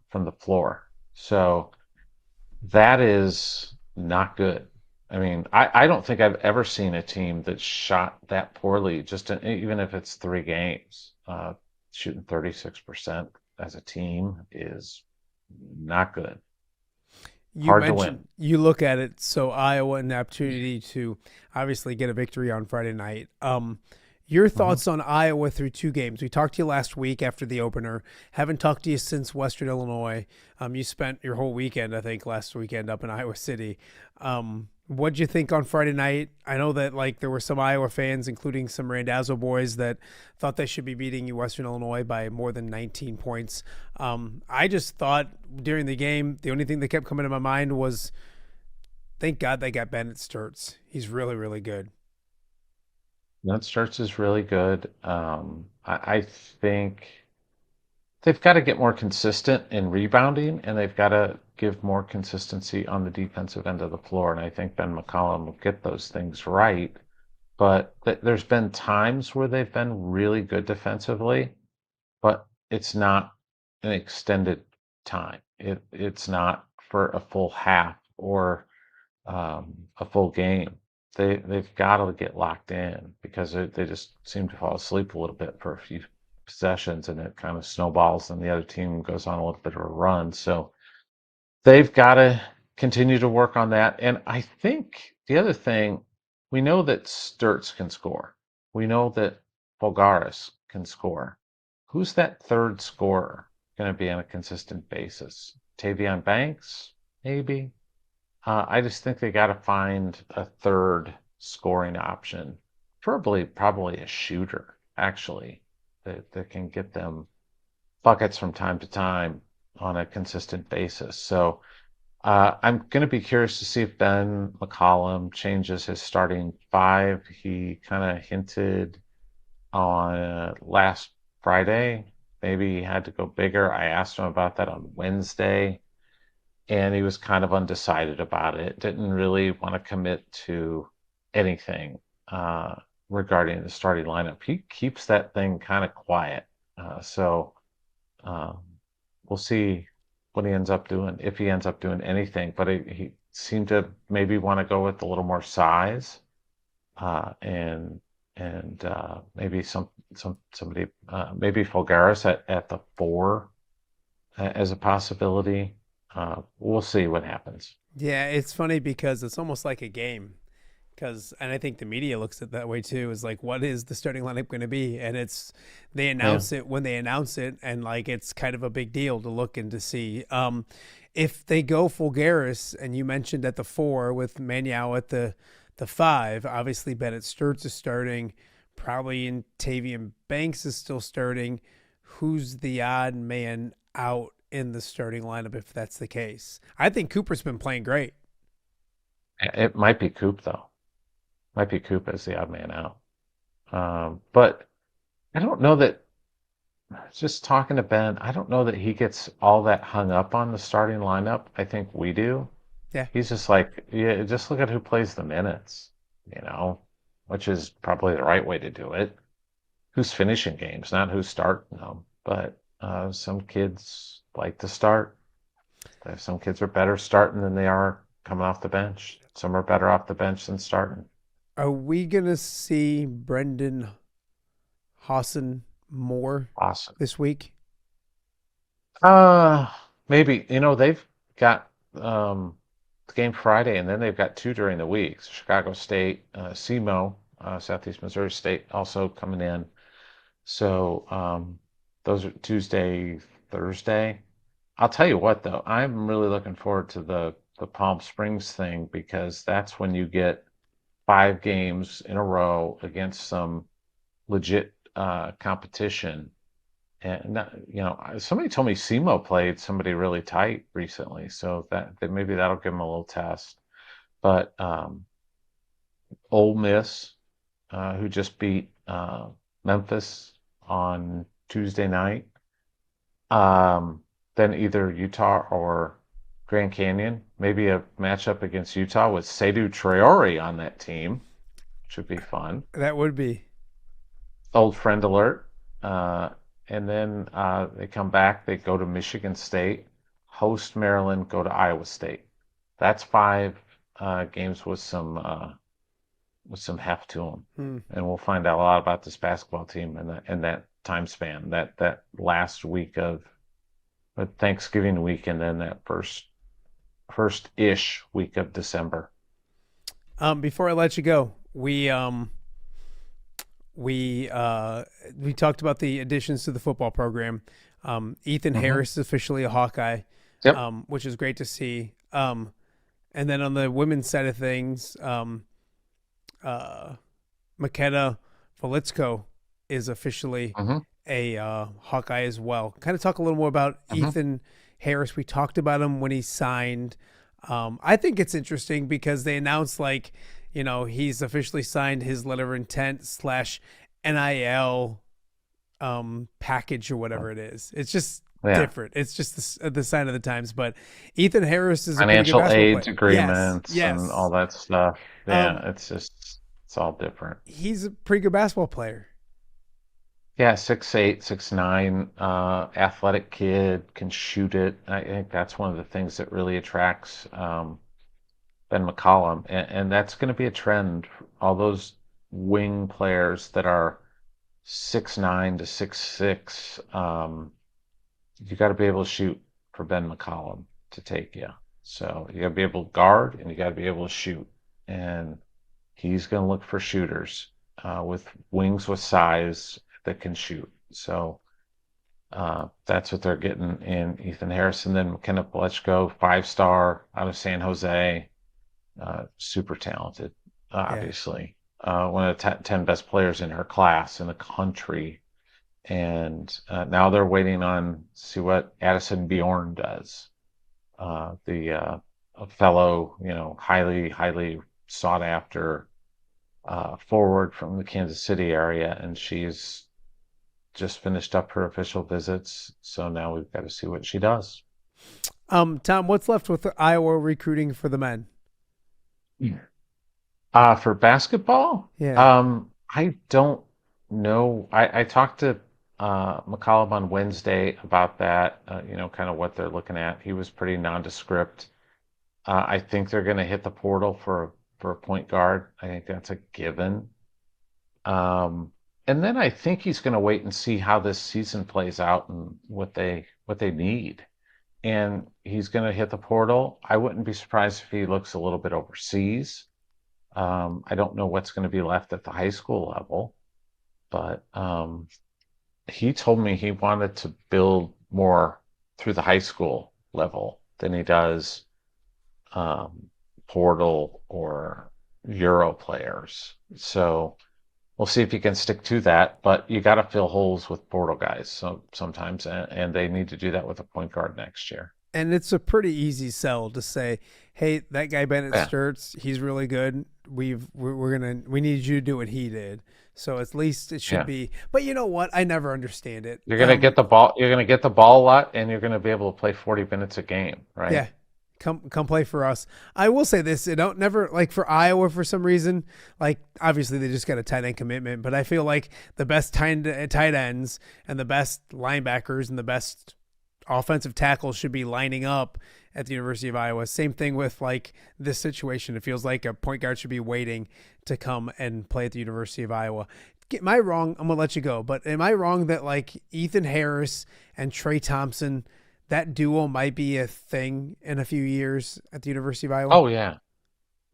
[SPEAKER 6] from the floor. So that is not good. I mean, I don't think I've ever seen a team that shot that poorly, even if it's 3 games. Shooting 36% as a team is not good.
[SPEAKER 2] You
[SPEAKER 6] Hard to
[SPEAKER 2] mentioned
[SPEAKER 6] win.
[SPEAKER 2] you look at it, so Iowa an opportunity to obviously get a victory on Friday night. Your thoughts on Iowa through 2 games? We talked to you last week after the opener. Haven't talked to you since Western Illinois. You spent your whole weekend, I think, last weekend up in Iowa City. What'd you think on Friday night? I know that there were some Iowa fans, including some Randazzo boys, that thought they should be beating you Western Illinois by more than 19 points. I just thought during the game, the only thing that kept coming to my mind was, thank God they got Bennett Sturts. He's really, really good.
[SPEAKER 6] That starts is really good. I think they've got to get more consistent in rebounding, and they've got to give more consistency on the defensive end of the floor. And I think Ben McCollum will get those things right. But there's been times where they've been really good defensively, but it's not an extended time. It's not for a full half or a full game. They've got to get locked in because they just seem to fall asleep a little bit for a few possessions, and it kind of snowballs, and the other team goes on a little bit of a run. So they've got to continue to work on that. And I think the other thing, we know that Sturts can score. We know that Fulgaris can score. Who's that third scorer going to be on a consistent basis? Tavion Banks, maybe? I just think they got to find a third scoring option, probably a shooter, actually, that can get them buckets from time to time on a consistent basis. So I'm going to be curious to see if Ben McCollum changes his starting 5. He kind of hinted on last Friday. Maybe he had to go bigger. I asked him about that on Wednesday, and he was kind of undecided about it. Didn't really want to commit to anything regarding the starting lineup. He keeps that thing kind of quiet. So we'll see what he ends up doing, if he ends up doing anything. But he seemed to maybe want to go with a little more size, and maybe somebody, maybe Fulgaris at the 4 as a possibility. We'll see what happens.
[SPEAKER 2] Yeah, it's funny because it's almost like a game. And I think the media looks at it that way too. Is like, what is the starting lineup going to be? And they announce it when they announce it, and it's kind of a big deal to look and to see. If they go Fulgaris, and you mentioned at the 4 with Maniau at the 5, obviously Bennett Sturts is starting, probably in Tavion Banks is still starting. Who's the odd man out in the starting lineup if that's the case? I think Cooper's been playing great.
[SPEAKER 6] It might be Coop, though. Might be Coop as the odd man out. But I don't know that, just talking to Ben, I don't know that he gets all that hung up on the starting lineup. I think we do.
[SPEAKER 2] Yeah.
[SPEAKER 6] He's just like, yeah, just look at who plays the minutes, which is probably the right way to do it. Who's finishing games, not who's starting them. But some kids like to start. Some kids are better starting than they are coming off the bench. Some are better off the bench than starting.
[SPEAKER 2] Are we going to see Brendan Hawson more this week?
[SPEAKER 6] Maybe. They've got the game Friday, and then they've got 2 during the week. Chicago State, SEMO, Southeast Missouri State also coming in. So those are Tuesday, Thursday. I'll tell you what, though, I'm really looking forward to the Palm Springs thing, because that's when you get 5 games in a row against some legit competition. And somebody told me SEMO played somebody really tight recently, so that maybe that'll give them a little test. But Ole Miss, who just beat Memphis on Tuesday night. Then either Utah or Grand Canyon. Maybe a matchup against Utah with Seydou Traore on that team, which would be fun.
[SPEAKER 2] That would be.
[SPEAKER 6] Old friend alert. And then they come back. They go to Michigan State, host Maryland, go to Iowa State. That's 5 games with some heft to them, and we'll find out a lot about this basketball team in that time span, that last week of Thanksgiving week, and then that first-ish week of December.
[SPEAKER 2] Before I let you go, we talked about the additions to the football program. Ethan Harris is officially a Hawkeye, which is great to see. And then on the women's side of things, Makeda Volitsko is officially a Hawkeye as well. Kind of talk a little more about Ethan Harris. We talked about him when he signed. I think it's interesting because they announced he's officially signed his letter of intent / NIL package or whatever it is. It's just different. It's just the sign of the times. But Ethan Harris is
[SPEAKER 6] financial
[SPEAKER 2] a pretty good
[SPEAKER 6] aids
[SPEAKER 2] player.
[SPEAKER 6] agreements and all that stuff. Yeah, it's all different.
[SPEAKER 2] He's a pretty good basketball player.
[SPEAKER 6] Yeah, 6'8", 6'9", athletic kid, can shoot it. I think that's one of the things that really attracts Ben McCollum, and that's going to be a trend. All those wing players that are 6'9" to 6'6", you got to be able to shoot for Ben McCollum to take you. So you got to be able to guard, and you got to be able to shoot. And he's going to look for shooters with wings with size that can shoot. So that's what they're getting in Ethan Harris. And then McKenna Plechko, 5-star out of San Jose, super talented, obviously. One of the 10 best players in her class in the country. And now they're waiting on see what Addison Bjorn does. A fellow, highly sought after forward from the Kansas City area, and she's just finished up her official visits. So now we've got to see what she does.
[SPEAKER 2] Tom, what's left with Iowa recruiting for the men?
[SPEAKER 6] For basketball?
[SPEAKER 2] Yeah.
[SPEAKER 6] I don't know. I talked to McCollum on Wednesday about that, kind of what they're looking at. He was pretty nondescript. I think they're going to hit the portal for a point guard. I think that's a given. And then I think he's going to wait and see how this season plays out and what they need. And he's going to hit the portal. I wouldn't be surprised if he looks a little bit overseas. I don't know what's going to be left at the high school level, but he told me he wanted to build more through the high school level than he does portal or Euro players. So we'll see if he can stick to that, but you got to fill holes with portal guys sometimes, and they need to do that with a point guard next year.
[SPEAKER 2] And it's a pretty easy sell to say, hey, that guy Bennett Sturts, he's really good. We need you to do what he did. So at least it should be. But you know what? I never understand it.
[SPEAKER 6] You're gonna get the ball. You're gonna get the ball a lot, and you're gonna be able to play 40 minutes a game, right?
[SPEAKER 2] Yeah. Come play for us. I will say this: never for Iowa for some reason. Obviously they just got a tight end commitment, but I feel like the best tight ends and the best linebackers and the best offensive tackles should be lining up at the University of Iowa. Same thing with this situation. It feels like a point guard should be waiting to come and play at the University of Iowa. Am I wrong? I'm gonna let you go, but am I wrong that Ethan Harris and Trey Thompson, that duo might be a thing in a few years at the University of Iowa?
[SPEAKER 6] Oh yeah,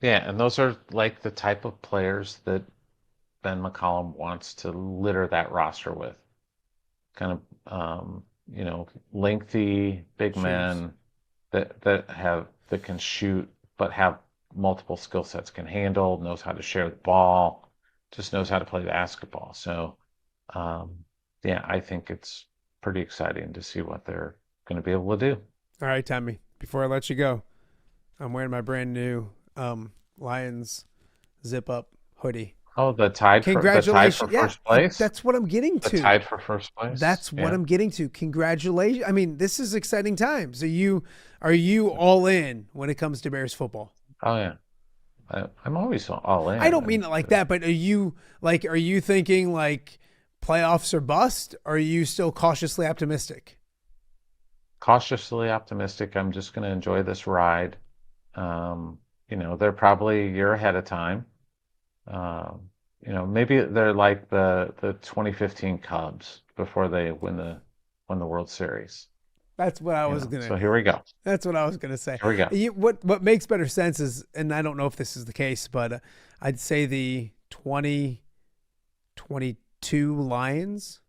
[SPEAKER 6] and those are the type of players that Ben McCollum wants to litter that roster with. Kind of lengthy big men that can shoot but have multiple skill sets, can handle, knows how to share the ball, just knows how to play basketball. So I think it's pretty exciting to see what they're going to be able to do.
[SPEAKER 2] All right, Tommy, before I let you go, I'm wearing my brand new Lions zip up hoodie.
[SPEAKER 6] Oh, the tied for
[SPEAKER 2] Congratulations.
[SPEAKER 6] first place?
[SPEAKER 2] That's what I'm getting to.
[SPEAKER 6] The tied for first place?
[SPEAKER 2] That's what I'm getting to. Congratulations. I mean, this is exciting times. Are you all in when it comes to Bears football?
[SPEAKER 6] Oh, yeah. I'm always all in.
[SPEAKER 2] I don't mean it like that, but are you thinking like playoffs or bust? Or are you still cautiously optimistic?
[SPEAKER 6] Cautiously optimistic. I'm just going to enjoy this ride. They're probably a year ahead of time. Maybe they're like the 2015 Cubs before they won the World Series.
[SPEAKER 2] That's what I was gonna.
[SPEAKER 6] So here we go.
[SPEAKER 2] That's what I was gonna say.
[SPEAKER 6] Here we go.
[SPEAKER 2] What makes better sense is, and I don't know if this is the case, but I'd say the 2022 Lions,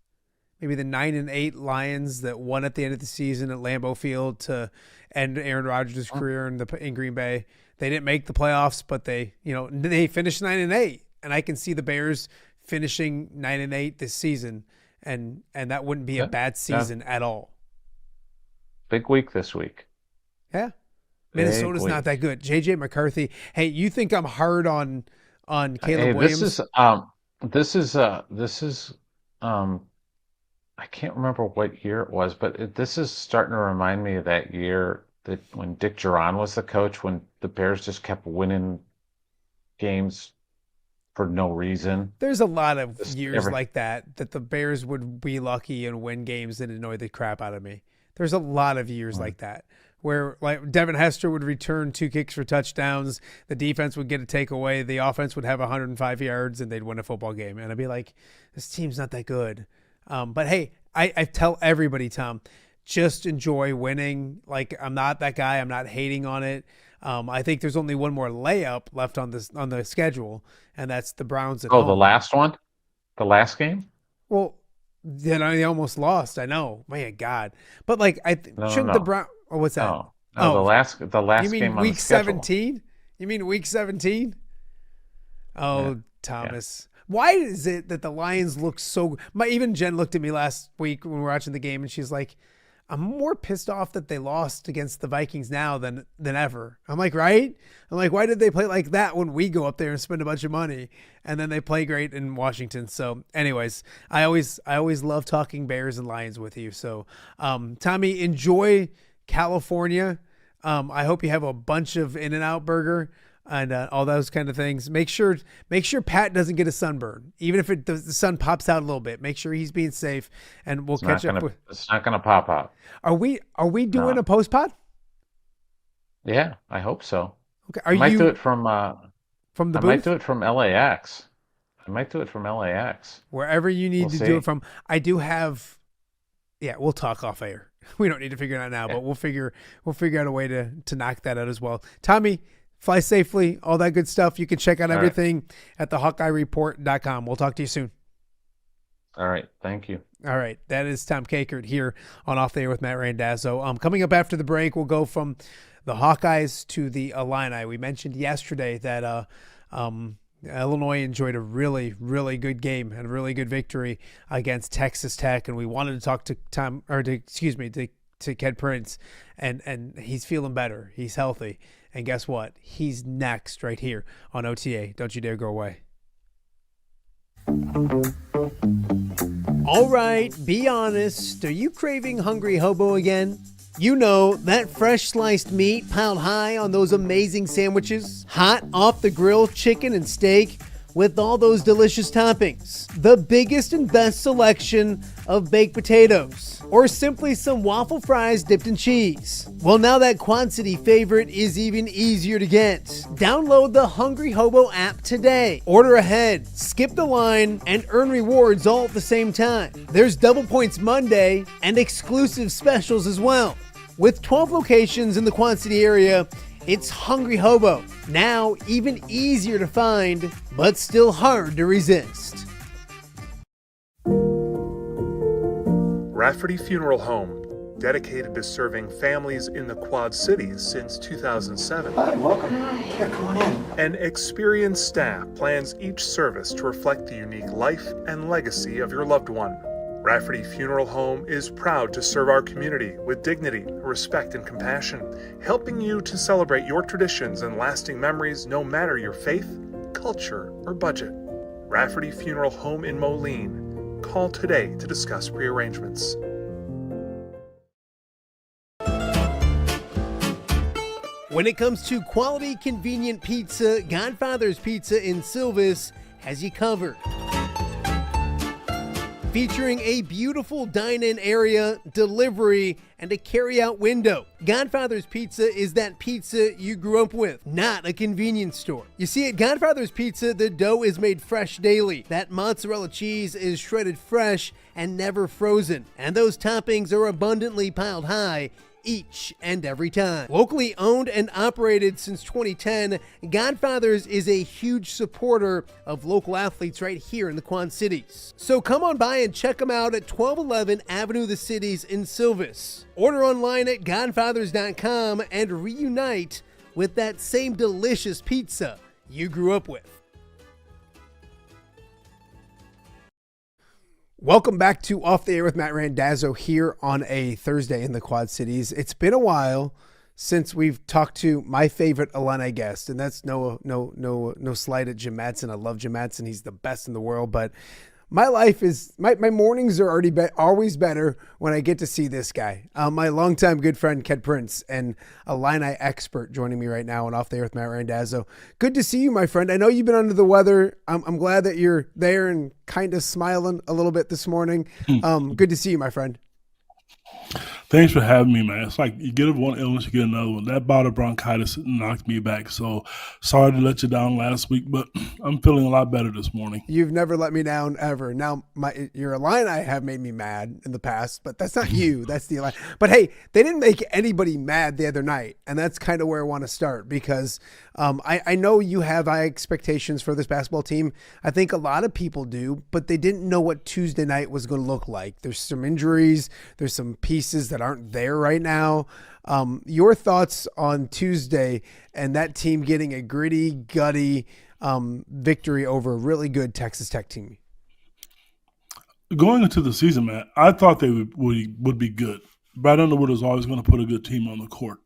[SPEAKER 2] maybe the 9-8 Lions that won at the end of the season at Lambeau Field to end Aaron Rodgers' career in Green Bay. They didn't make the playoffs, but they finished 9-8, and I can see the Bears finishing 9-8 this season, and that wouldn't be a bad season at all.
[SPEAKER 6] Big week this week.
[SPEAKER 2] Yeah. Minnesota's not that good. JJ McCarthy. Hey, you think I'm hard on Caleb Williams?
[SPEAKER 6] This is I can't remember what year it was, but this is starting to remind me of that year that when Dick Duran was the coach, when the Bears just kept winning games for no reason.
[SPEAKER 2] There's a lot of years like that the Bears would be lucky and win games that annoy the crap out of me. There's a lot of years like that where like Devin Hester would return 2 kicks for touchdowns. The defense would get a takeaway. The offense would have 105 yards and they'd win a football game. And I'd be like, this team's not that good. But hey, I tell everybody, Tom, just enjoy winning. Like, I'm not that guy. I'm not hating on it. I think there's only one more layup left on the schedule, and that's the Browns at home.
[SPEAKER 6] The last one? The last game?
[SPEAKER 2] Well, they almost lost. I know. Man, God. But like, the Brown. Oh, what's that?
[SPEAKER 6] No, the last
[SPEAKER 2] you mean
[SPEAKER 6] game on
[SPEAKER 2] week
[SPEAKER 6] the schedule.
[SPEAKER 2] 17? You mean week 17? Oh,
[SPEAKER 6] Yeah.
[SPEAKER 2] Thomas. Yeah. Why is it that the Lions look so? Even Jen looked at me last week when we were watching the game, and she's like, "I'm more pissed off that they lost against the Vikings now than ever." I'm like, right? I'm like, why did they play like that when we go up there and spend a bunch of money, and then they play great in Washington? So, anyways, I always love talking Bears and Lions with you. So, Tommy, enjoy California. I hope you have a bunch of In-N-Out burger and all those kind of things. Make sure Pat doesn't get a sunburn, even if the sun pops out a little bit. Make sure he's being safe, and we'll catch up.
[SPEAKER 6] It's not going to pop out.
[SPEAKER 2] Are we doing a post pod?
[SPEAKER 6] Yeah, I hope so.
[SPEAKER 2] Okay.
[SPEAKER 6] I might do it from
[SPEAKER 2] the booth?
[SPEAKER 6] I might do it from LAX.
[SPEAKER 2] Wherever you need to do it from. I do have. Yeah, we'll talk off air. We don't need to figure it out now, but we'll figure out a way to knock that out as well. Tommy, fly safely, all that good stuff. You can check out everything at thehawkeyereport.com. We'll talk to you soon.
[SPEAKER 6] All right. Thank you.
[SPEAKER 2] All right. That is Tom Kakert here on Off the Air with Matt Randazzo. Coming up after the break, we'll go from the Hawkeyes to the Illini. We mentioned yesterday that Illinois enjoyed a really, really good game and a really good victory against Texas Tech, and we wanted to talk to Kedric Prince, and he's feeling better. He's healthy, and guess what? He's next right here on OTA. Don't you dare go away. All right, be honest. Are you craving Hungry Hobo again? You know, that fresh sliced meat piled high on those amazing sandwiches, hot off the grill chicken and steak with all those delicious toppings, the biggest and best selection of baked potatoes, or simply some waffle fries dipped in cheese. Well, now that Quad City favorite is even easier to get. Download the Hungry Hobo app today. Order ahead, skip the line, and earn rewards all at the same time. There's Double Points Monday and exclusive specials as well. With 12 locations in the Quad City area, it's Hungry Hobo. Now even easier to find, but still hard to resist.
[SPEAKER 7] Rafferty Funeral Home, dedicated to serving families in the Quad Cities since 2007.
[SPEAKER 8] Hi, welcome. Here, come on in.
[SPEAKER 7] An experienced staff plans each service to reflect the unique life and legacy of your loved one. Rafferty Funeral Home is proud to serve our community with dignity, respect, and compassion, helping you to celebrate your traditions and lasting memories no matter your faith, culture, or budget. Rafferty Funeral Home in Moline. Call today to discuss prearrangements.
[SPEAKER 2] When it comes to quality, convenient pizza, Godfather's Pizza in Silvis has you covered. Featuring a beautiful dine-in area, delivery, and a carry-out window. Godfather's Pizza is that pizza you grew up with, not a convenience store. You see, at Godfather's Pizza, the dough is made fresh daily. That mozzarella cheese is shredded fresh and never frozen. And those toppings are abundantly piled high each and every time. Locally owned and operated since 2010, Godfather's is a huge supporter of local athletes right here in the Quad Cities. So come on by and check them out at 1211 Avenue of the Cities in Silvis. Order online at godfathers.com and reunite with that same delicious pizza you grew up with. Welcome back to Off the Air with Matt Randazzo here on a Thursday in the Quad Cities. It's been a while since we've talked to my favorite Illini guest, and that's no slight at Jim Madsen. I love Jim Madsen; he's the best in the world. But my life is my mornings are always better when I get to see this guy, my longtime good friend Kedric Prince, and Illini expert joining me right now on Off the Air with Matt Randazzo. Good to see you, my friend. I know you've been under the weather. I'm glad that you're there and kind of smiling a little bit this morning. Good to see you, my friend.
[SPEAKER 9] Thanks for having me, man. It's like you get one illness, you get another one. That bout of bronchitis knocked me back. So sorry to let you down last week, but I'm feeling a lot better this morning.
[SPEAKER 2] You've never let me down ever. Now, your Illini have made me mad in the past, but that's not you. That's the Illini. But hey, they didn't make anybody mad the other night, and that's kind of where I want to start because I know you have high expectations for this basketball team. I think a lot of people do, but they didn't know what Tuesday night was going to look like. There's some injuries. There's some pieces that aren't there right now. Your thoughts on Tuesday and that team getting a gritty, gutty victory over a really good Texas Tech team?
[SPEAKER 9] Going into the season, Matt, I thought they would be good. Brad Underwood is always going to put a good team on the court.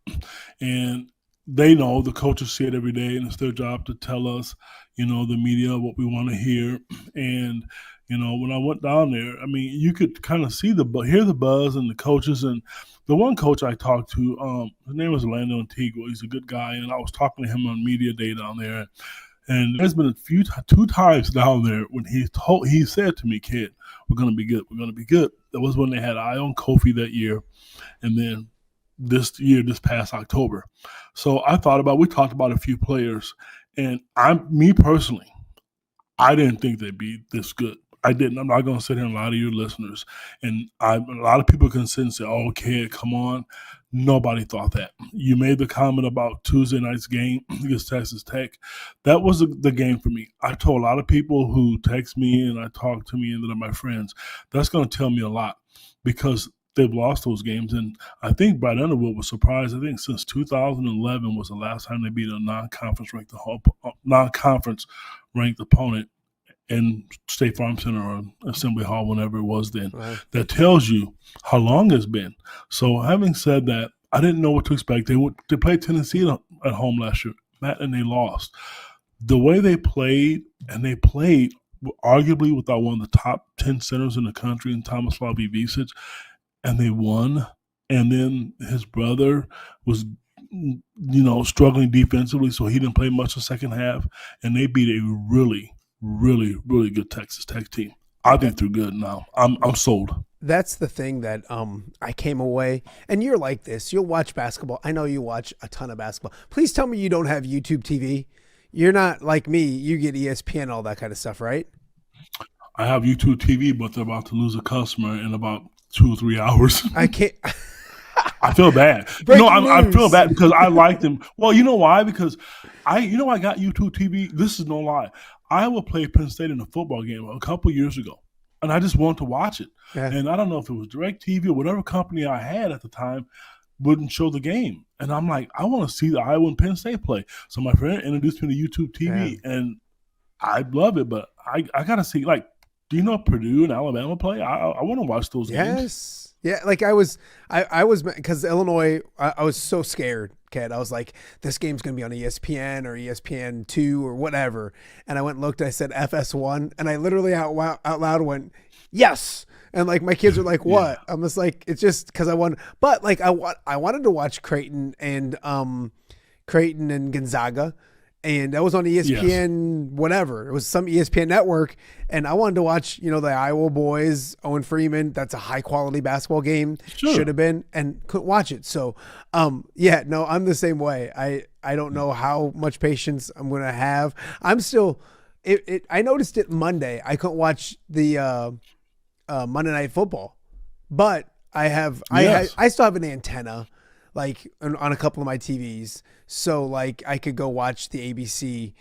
[SPEAKER 9] And they know, the coaches see it every day, and it's their job to tell us, the media, what we want to hear. And when I went down there, I mean, you could kind of hear the buzz and the coaches. And the one coach I talked to, his name was Orlando Antigua. He's a good guy, and I was talking to him on media day down there. And there's been two times down there when he said to me, "Kid, we're gonna be good. We're gonna be good." That was when they had Eye on Kofi that year, and then this past October. So we talked about a few players, and me personally, I didn't think they'd be this good. I didn't. I'm not going to sit here and lie to your listeners. And a lot of people can sit and say, "Oh, kid, come on." Nobody thought that. You made the comment about Tuesday night's game against Texas Tech. That was the game for me. I told a lot of people who text me and I talk to me and that are my friends, that's going to tell me a lot because they've lost those games. And I think Brad Underwood was surprised. I think since 2011 was the last time they beat a non-conference ranked opponent in State Farm Center or Assembly Hall, whenever it was then. Right. That tells you how long it's been. So having said that, I didn't know what to expect. They played Tennessee at home last year, Matt, and they lost. The way they played, and they played arguably without one of the top 10 centers in the country in Tomislav Ivičić, and they won. And then his brother was struggling defensively, so he didn't play much the second half, and they beat a really, really, really good Texas Tech team. I think they're good now. I'm sold.
[SPEAKER 2] That's the thing that I came away, and you're like this. You'll watch basketball. I know you watch a ton of basketball. Please tell me you don't have YouTube TV. You're not like me. You get ESPN, all that kind of stuff, right?
[SPEAKER 9] I have YouTube TV, but they're about to lose a customer in about 2 or 3 hours.
[SPEAKER 2] I can't.
[SPEAKER 9] I feel bad. I feel bad because I like them. Well, you know why? Because I got YouTube TV. This is no lie. Iowa played Penn State in a football game a couple years ago, and I just wanted to watch it. Yeah. And I don't know if it was DirecTV or whatever company I had at the time wouldn't show the game. And I'm like, I want to see the Iowa and Penn State play. So my friend introduced me to YouTube TV, and I love it. But I got to see, like, do you know Purdue and Alabama play? I want to watch those games.
[SPEAKER 2] Yeah, like I was because Illinois, I was so scared, kid. I was like, this game's gonna be on ESPN or ESPN2 or whatever. And I went and looked. I said FS1, and I literally out loud went, yes. And like my kids are like, what? Yeah. I'm just like, it's just because I want. But like I wanted to watch Creighton and Gonzaga. And that was on ESPN, whatever. It was some ESPN network. And I wanted to watch, the Iowa boys, Owen Freeman. That's a high quality basketball game. Sure. Should have been, and couldn't watch it. So, I'm the same way. I don't know how much patience I'm going to have. I'm still, I noticed it Monday. I couldn't watch the Monday Night Football, but I still have an antenna like on a couple of my TVs. So like I could go watch the ABC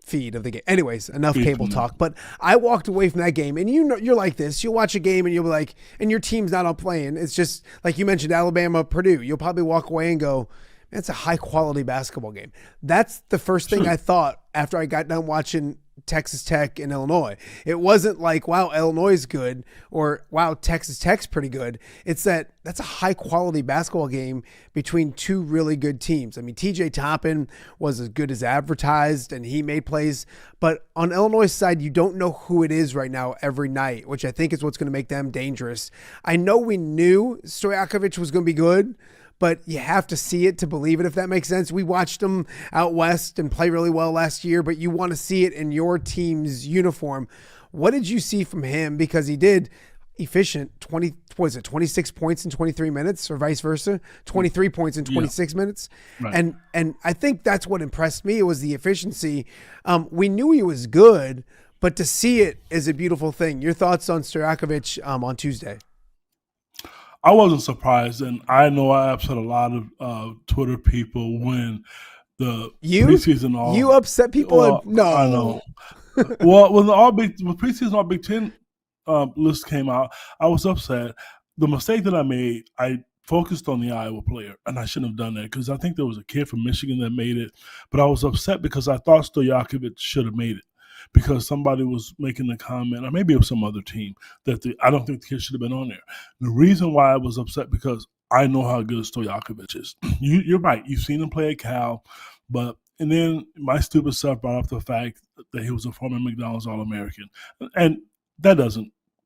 [SPEAKER 2] feed of the game. Anyways, enough cable talk. But I walked away from that game, and you're like this. You'll watch a game and you'll be like, and your team's not on playing. It's just like you mentioned, Alabama, Purdue. You'll probably walk away and go, man, it's a high quality basketball game. That's the first thing I thought after I got done watching Texas Tech and Illinois. It wasn't like, wow, Illinois is good, or wow, Texas Tech's pretty good. It's that's a high quality basketball game between two really good teams. I mean, TJ Toppin was as good as advertised, and he made plays. But on Illinois' side, you don't know who it is right now every night, which I think is what's going to make them dangerous. I know we knew Stojakovic was going to be good, but you have to see it to believe it, if that makes sense. We watched him out west and play really well last year, but you want to see it in your team's uniform. What did you see from him? Because he did efficient 26 points in 23 minutes, or vice versa, 23 points in 26 minutes. Right. And I think that's what impressed me. It was the efficiency. We knew he was good, but to see it is a beautiful thing. Your thoughts on Stojakovic on Tuesday?
[SPEAKER 9] I wasn't surprised, and I know I upset a lot of Twitter people when the preseason
[SPEAKER 2] you upset people. No,
[SPEAKER 9] I know. When when preseason All Big Ten list came out, I was upset. The mistake that I made, I focused on the Iowa player, and I shouldn't have done that because I think there was a kid from Michigan that made it, but I was upset because I thought Stojakovic should have made it. Because somebody was making the comment, or maybe it was some other team, that I don't think the kid should have been on there. The reason why I was upset, because I know how good Stojakovic is. You're right. You've seen him play at Cal, and then my stupid self brought up the fact that he was a former McDonald's All-American. And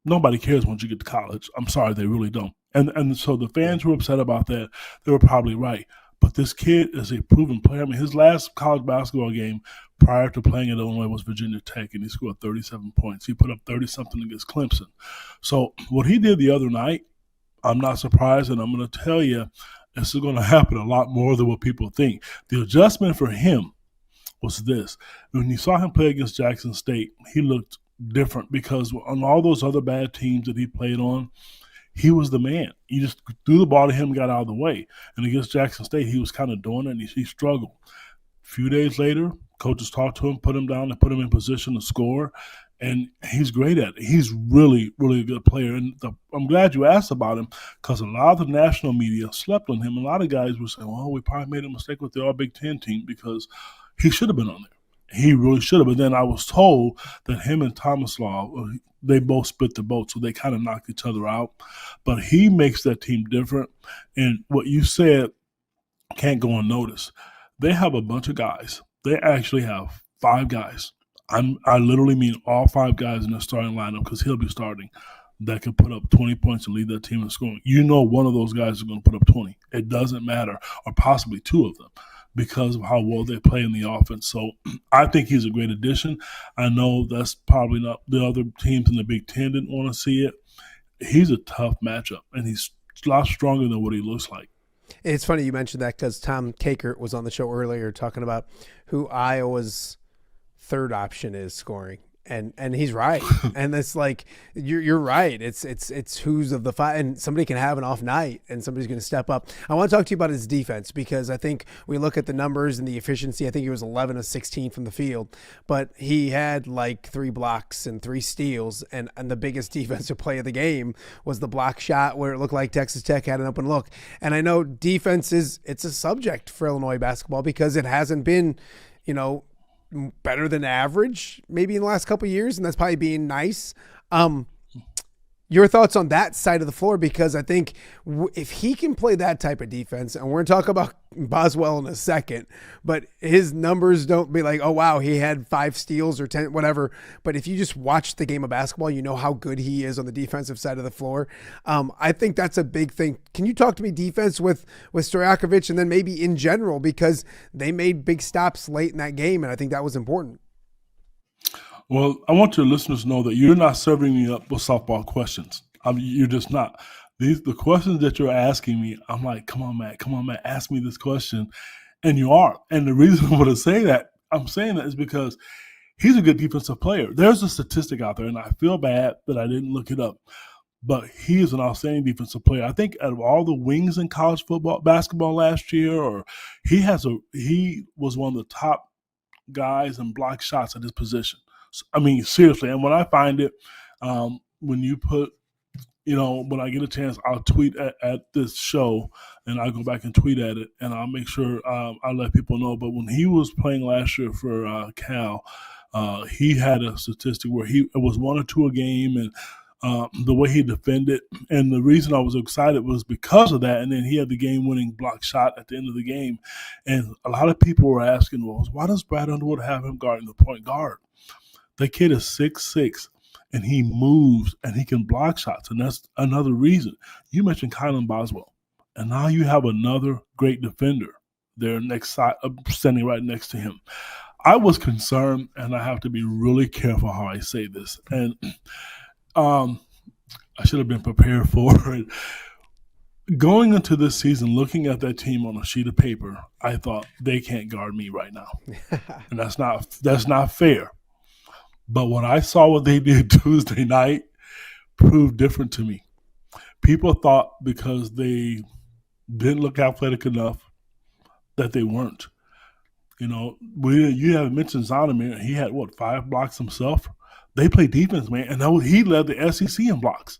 [SPEAKER 9] nobody cares once you get to college. I'm sorry, they really don't. And so the fans were upset about that. They were probably right. But this kid is a proven player. I mean, his last college basketball game prior to playing at Illinois was Virginia Tech, and he scored 37 points. He put up 30-something against Clemson. So what he did the other night, I'm not surprised, and I'm going to tell you, this is going to happen a lot more than what people think. The adjustment for him was this. When you saw him play against Jackson State, he looked different because on all those other bad teams that he played on, he was the man. You just threw the ball to him and got out of the way. And against Jackson State, he was kind of doing it, and he struggled. A few days later, coaches talked to him, put him down, and put him in position to score, and he's great at it. He's really, really a good player. And I'm glad you asked about him because a lot of the national media slept on him. A lot of guys were saying, well, we probably made a mistake with the All-Big Ten team because he should have been on there. He really should have. But then I was told that him and Tomislav, they both split the boat, so they kind of knocked each other out. But he makes that team different. And what you said can't go unnoticed. They have a bunch of guys. They actually have 5 guys. I literally mean all 5 guys in the starting lineup, because he'll be starting, that could put up 20 points and lead that team in scoring. You know one of those guys is going to put up 20. It doesn't matter, or possibly 2 of them, because of how well they play in the offense. So I think he's a great addition. I know that's probably not the other teams in the Big Ten didn't want to see it. He's a tough matchup, and he's a lot stronger than what he looks like.
[SPEAKER 2] It's funny you mentioned that because Tom Kakert was on the show earlier talking about who Iowa's third option is scoring. And he's right. And it's like, you're right. It's who's of the 5, and somebody can have an off night and somebody's going to step up. I want to talk to you about his defense, because I think we look at the numbers and the efficiency. I think he was 11 of 16 from the field, but he had like 3 blocks and 3 steals. And the biggest defensive play of the game was the block shot where it looked like Texas Tech had an open look. And I know defense it's a subject for Illinois basketball because it hasn't been, better than average maybe in the last couple of years, and that's probably being nice. Your thoughts on that side of the floor? Because I think if he can play that type of defense, and we're going to talk about Boswell in a second, but his numbers don't be like, oh, wow, he had 5 steals or 10, whatever. But if you just watch the game of basketball, you know how good he is on the defensive side of the floor. I think that's a big thing. Can you talk to me defense with Stojakovic and then maybe in general, because they made big stops late in that game, and I think that was important.
[SPEAKER 9] Well, I want your listeners to know that you're not serving me up with softball questions. You're just not. The questions that you're asking me, I'm like, come on, Matt, ask me this question. And you are. And the reason I'm going to say that, I'm saying that is because he's a good defensive player. There's a statistic out there, and I feel bad that I didn't look it up, but he is an outstanding defensive player. I think out of all the wings in college basketball last year, he was one of the top guys in block shots at his position. I mean, seriously. And when I find it, when you put, when I get a chance, I'll tweet at this show, and I'll go back and tweet at it, and I'll make sure I let people know. But when he was playing last year for Cal, he had a statistic where it was 1 or 2 a game, and the way he defended. And the reason I was excited was because of that. And then he had the game-winning block shot at the end of the game. And a lot of people were asking, well, why does Brad Underwood have him guarding the point guard? The kid is 6'6", and he moves, and he can block shots, and that's another reason. You mentioned Kylan Boswell, and now you have another great defender there standing right next to him. I was concerned, and I have to be really careful how I say this, and I should have been prepared for it. Going into this season, looking at that team on a sheet of paper, I thought they can't guard me right now, and that's not fair. But what they did Tuesday night proved different to me. People thought because they didn't look athletic enough that they weren't. You haven't mentioned Zonovan. He had, 5 blocks himself? They play defense, man, and he led the SEC in blocks.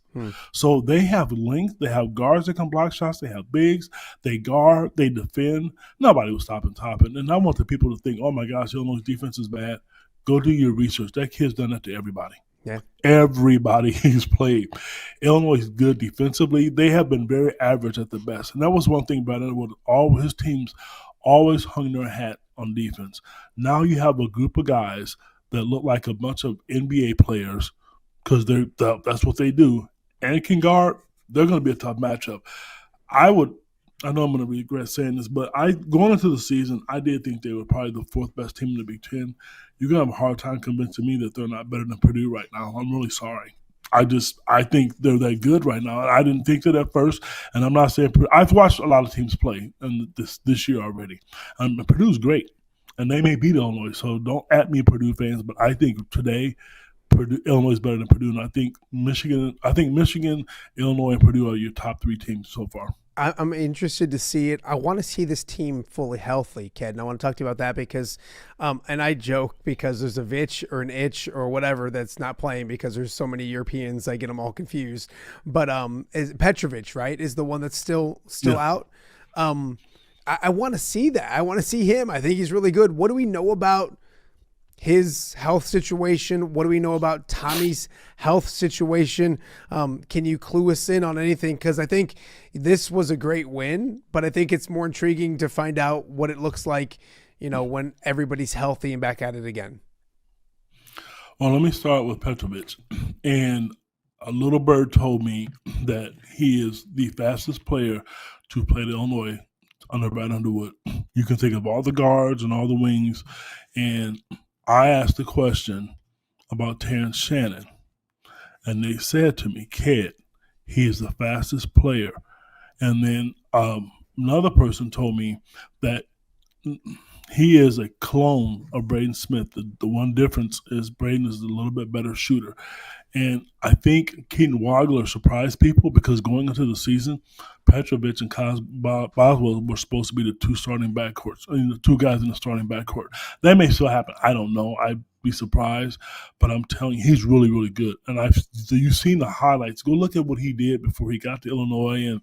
[SPEAKER 9] So they have length. They have guards that can block shots. They have bigs. They guard. They defend. Nobody was stopping Toppin. And I want the people to think, oh, my gosh, Illinois' defense is bad. Go do your research. That kid's done that to everybody.
[SPEAKER 2] Yeah.
[SPEAKER 9] Everybody he's played. Illinois is good defensively. They have been very average at the best. And that was one thing about it. All his teams always hung their hat on defense. Now you have a group of guys that look like a bunch of NBA players because that's what they do. And can guard. They're going to be a tough matchup. I know I'm going to regret saying this, but going into the season, I did think they were probably the 4th best team in the Big Ten. You're going to have a hard time convincing me that they're not better than Purdue right now. I'm really sorry. I think they're that good right now. I didn't think that at first, and I'm not saying – I've watched a lot of teams play this year already. Purdue's great, and they may beat Illinois, so don't at me, Purdue fans, but I think today Illinois is better than Purdue, and I think Michigan, Illinois, and Purdue are your top 3 teams so far.
[SPEAKER 2] I'm interested to see it. I want to see this team fully healthy, Ked, and I want to talk to you about that because, and I joke because there's a Vitch or an Itch or whatever that's not playing because there's so many Europeans, I get them all confused. But is Petrovic, right, is the one that's still out? I want to see that. I want to see him. I think he's really good. What do we know about his health situation? What do we know about Tommy's health situation? Can you clue us in on anything? Because I think this was a great win, but I think it's more intriguing to find out what it looks like, when everybody's healthy and back at it again.
[SPEAKER 9] Well, let me start with Petrovic. And a little bird told me that he is the fastest player to play at Illinois under Brad Underwood. You can think of all the guards and all the wings, and I asked the question about Terrence Shannon, and they said to me, Ked, he is the fastest player. And then another person told me that he is a clone of Braden Smith. The one difference is Braden is a little bit better shooter. And I think Keaton Wagler surprised people because going into the season, Petrovic and Boswell were supposed to be the 2 starting backcourts, the 2 guys in the starting backcourt. That may still happen. I don't know. I'd be surprised. But I'm telling you, he's really, really good. And you've seen the highlights. Go look at what he did before he got to Illinois, and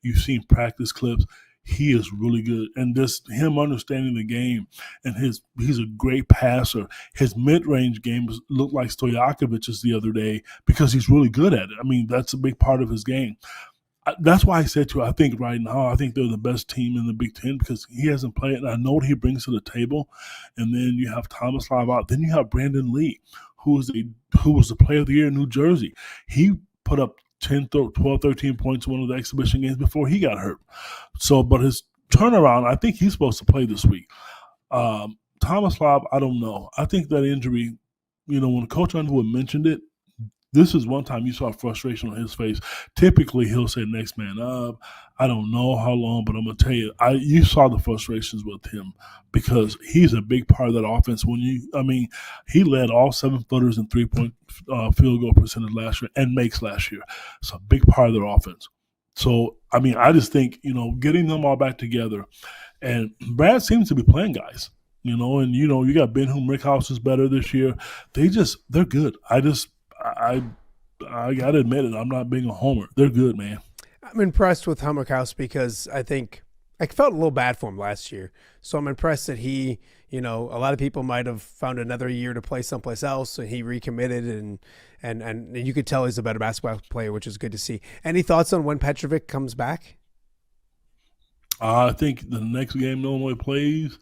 [SPEAKER 9] you've seen practice clips. he is really good. And just him understanding the game, and he's a great passer. His mid-range game looked like Stojakovic's the other day because he's really good at it. I mean, that's a big part of his game. That's why I said to you, I think right now, I think they're the best team in the Big Ten because he hasn't played, and I know what he brings to the table. And then you have Tomislav out. Then you have Brandon Lee, who was the player of the year in New Jersey. He put up 10, 12, 13 points in one of the exhibition games before he got hurt. So, but his turnaround, I think he's supposed to play this week. Tomislav, I don't know. I think that injury, when Coach Underwood mentioned it, this is one time you saw frustration on his face. Typically, he'll say next man up. I don't know how long, but I'm going to tell you, you saw the frustrations with him because he's a big part of that offense. He led all 7-footers in 3-point field goal percentage last year and makes last year. It's a big part of their offense. So, I just think, getting them all back together. And Brad seems to be playing guys, you got Ben Rickhouse is better this year. They're good. I got to admit it. I'm not being a homer. They're good, man.
[SPEAKER 2] I'm impressed with Hummerhouse because I think I felt a little bad for him last year. So I'm impressed that he, a lot of people might have found another year to play someplace else, and he recommitted, and you could tell he's a better basketball player, which is good to see. Any thoughts on when Petrovic comes back?
[SPEAKER 9] I think the next game Illinois plays,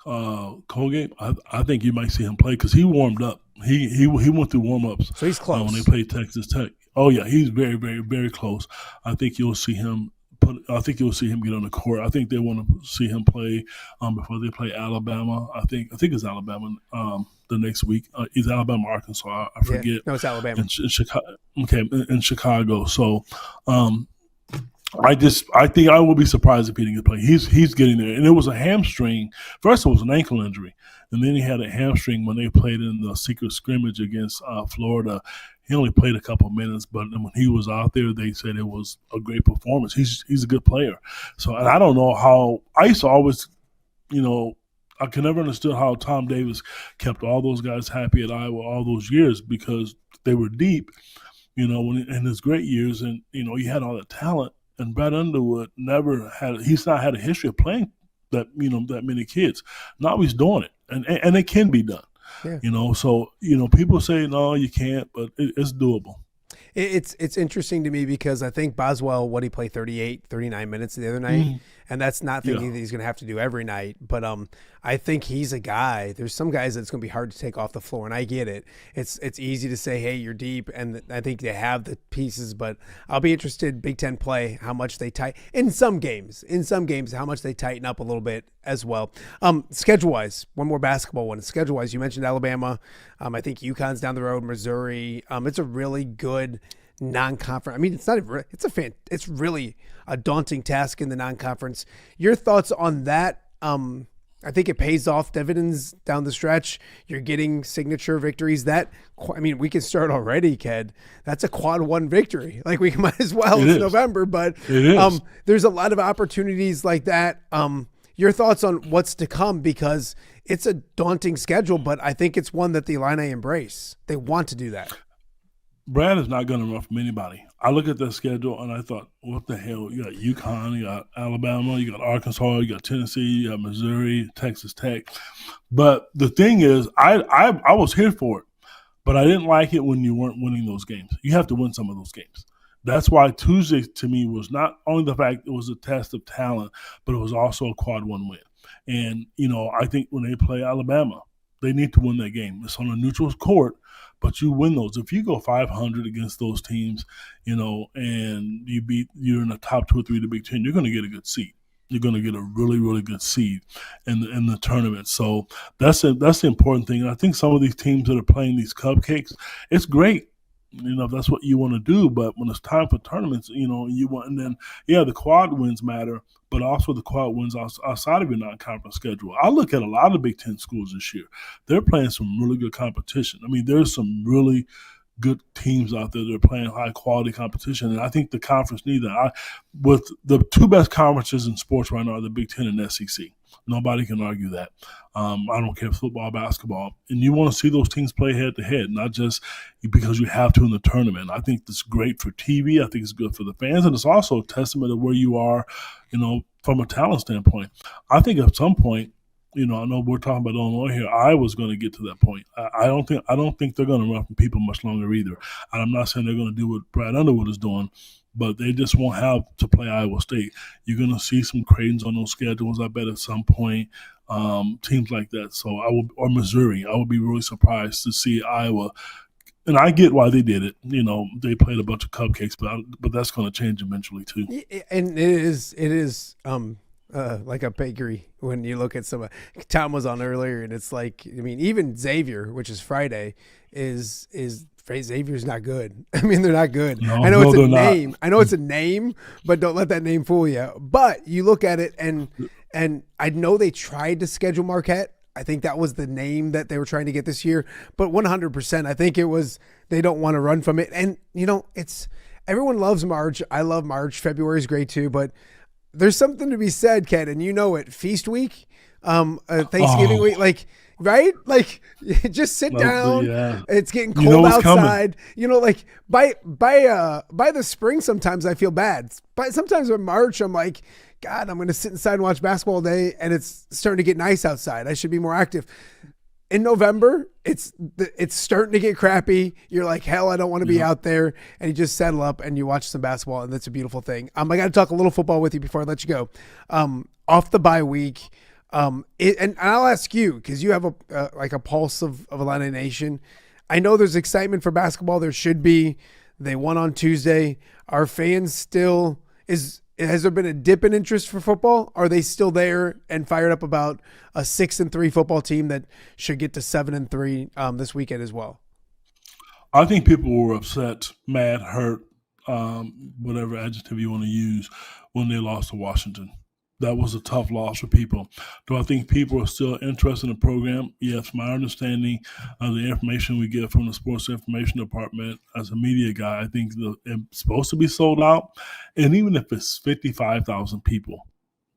[SPEAKER 9] Colgate, I think you might see him play because he warmed up. He went through warm-ups.
[SPEAKER 2] So he's close.
[SPEAKER 9] When they played Texas Tech. Oh, yeah, he's very, very, very close. I think you'll see him get on the court. I think they want to see him play before they play Alabama. I think it's Alabama the next week. It's Alabama, Arkansas. I forget.
[SPEAKER 2] Yeah. No, it's Alabama.
[SPEAKER 9] In Chicago. Okay, in Chicago. So I think I will be surprised if he didn't get play. He's getting there. And it was a hamstring. First, it was an ankle injury. And then he had a hamstring when they played in the secret scrimmage against Florida. He only played a couple minutes, but when he was out there, they said it was a great performance. He's a good player. So, and I don't know how – I used to always, I can never understood how Tom Davis kept all those guys happy at Iowa all those years because they were deep, in his great years. And, he had all that talent. And Brad Underwood he's not had a history of playing that many kids. Now he's doing it. And it can be done,
[SPEAKER 2] yeah.
[SPEAKER 9] So, people say, no, you can't, but it's doable.
[SPEAKER 2] It's interesting to me because I think Boswell, he played 38, 39 minutes the other night, and that's not thinking that he's going to have to do every night. But I think he's a guy. There's some guys that's going to be hard to take off the floor, and I get it. It's easy to say, hey, you're deep, and I think they have the pieces. But I'll be interested, Big Ten play, how much they tighten in some games, how much they tighten up a little bit as well. Schedule-wise, one more basketball one. Schedule-wise, you mentioned Alabama. I think UConn's down the road, Missouri. It's a really good non-conference. I mean, it's really a daunting task in the non-conference. Your thoughts on that? I think it pays off dividends down the stretch. You're getting signature victories. We can start already, Ked. That's a quad 1 victory. Like we might as well. It's November, but there's a lot of opportunities like that. Your thoughts on what's to come, because it's a daunting schedule, but I think it's one that the Illini embrace. They want to do that.
[SPEAKER 9] Brad is not going to run from anybody. I look at the schedule and I thought, what the hell? You got UConn, you got Alabama, you got Arkansas, you got Tennessee, you got Missouri, Texas Tech. But the thing is, I was here for it, but I didn't like it when you weren't winning those games. You have to win some of those games. That's why Tuesday to me was not only the fact it was a test of talent, but it was also a quad 1 win. And, I think when they play Alabama, they need to win that game. It's on a neutral court, but you win those. If you go 500 against those teams, and you're in the top 2 or 3 of the Big Ten, you're going to get a good seed. You're going to get a really, really good seed in the tournament. So that's the important thing. And I think some of these teams that are playing these cupcakes, it's great. If that's what you want to do, but when it's time for tournaments, you want, and then, the quad wins matter, but also the quad wins outside of your non-conference schedule. I look at a lot of Big Ten schools this year. They're playing some really good competition. I mean, there's some really good teams out there that are playing high-quality competition, and I think the conference needs that. With the 2 best conferences in sports right now are the Big Ten and SEC. Nobody can argue that. I don't care if football, basketball. And you want to see those teams play head-to-head, not just because you have to in the tournament. I think that's great for TV. I think it's good for the fans. And it's also a testament of where you are, from a talent standpoint. I think at some point, I know we're talking about Illinois here. Iowa's going to get to that point. I don't think they're going to run from people much longer either. And I'm not saying they're going to do what Brad Underwood is doing, but they just won't have to play Iowa State. You're going to see some Creighton's on those schedules, I bet, at some point, teams like that. So or Missouri. I would be really surprised to see Iowa. And I get why they did it. They played a bunch of cupcakes, but that's going to change eventually too.
[SPEAKER 2] And it is like a bakery when you look at some. Tom was on earlier, and it's like, even Xavier, which is Friday, is Xavier's not good. They're not good.
[SPEAKER 9] No,
[SPEAKER 2] I know it's a
[SPEAKER 9] name.
[SPEAKER 2] I know it's a name, but don't let that name fool you. But you look at it, and I know they tried to schedule Marquette. I think that was the name that they were trying to get this year. But 100%, I think it was they don't want to run from it. And, it's everyone loves March. I love March. February is great too. But there's something to be said, Ken, and Feast week, Thanksgiving week, right? Just sit down.
[SPEAKER 9] Yeah.
[SPEAKER 2] It's getting cold outside.
[SPEAKER 9] Coming.
[SPEAKER 2] By the spring, sometimes I feel bad. But sometimes in March, I'm like, God, I'm going to sit inside and watch basketball all day, and it's starting to get nice outside. I should be more active. In November, it's starting to get crappy. You're like, hell, I don't want to be out there. And you just settle up and you watch some basketball, and that's a beautiful thing. I got to talk a little football with you before I let you go. Off the bye week, and I'll ask you, because you have a pulse of Illini Nation. I know there's excitement for basketball. There should be. They won on Tuesday. Are fans still has there been a dip in interest for football? Are they still there and fired up about a 6-3 football team that should get to 7-3 this weekend as well?
[SPEAKER 9] I think people were upset, mad, hurt, whatever adjective you want to use, when they lost to Washington. That was a tough loss for people. Do I think people are still interested in the program? Yes, my understanding of the information we get from the Sports Information Department as a media guy, I think it's supposed to be sold out. And even if it's 55,000 people,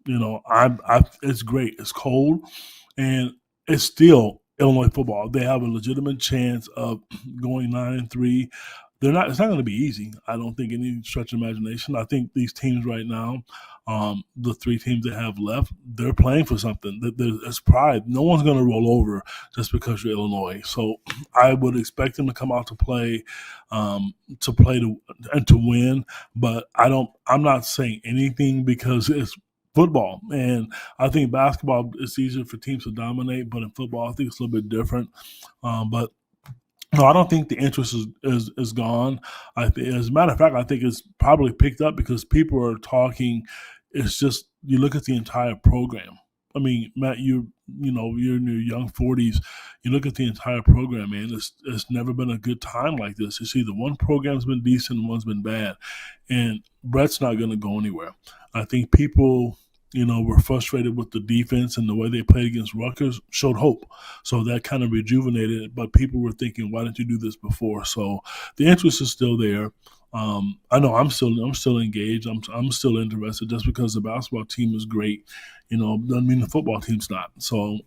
[SPEAKER 9] it's great. It's cold, and it's still Illinois football. They have a legitimate chance of going 9-3. It's not going to be easy. I don't think any stretch of imagination. I think these teams right now, the three teams that have left, they're playing for something. There's pride. No one's going to roll over just because you're Illinois. So I would expect them to come out to play and to win. But I'm not saying anything because it's football. And I think basketball, it's easier for teams to dominate. But in football, I think it's a little bit different. But no, I don't think the interest is gone. As a matter of fact, I think it's probably picked up because people are talking. It's just you look at the entire program. Matt, you're in your young 40s. You look at the entire program, man. It's never been a good time like this. It's either one program's been decent and one's been bad, and Brett's not going to go anywhere. I think people, were frustrated with the defense, and the way they played against Rutgers showed hope. So that kind of rejuvenated it. But people were thinking, why didn't you do this before? So the interest is still there. I know I'm still engaged. I'm still interested. Just because the basketball team is great, doesn't mean the football team's not. So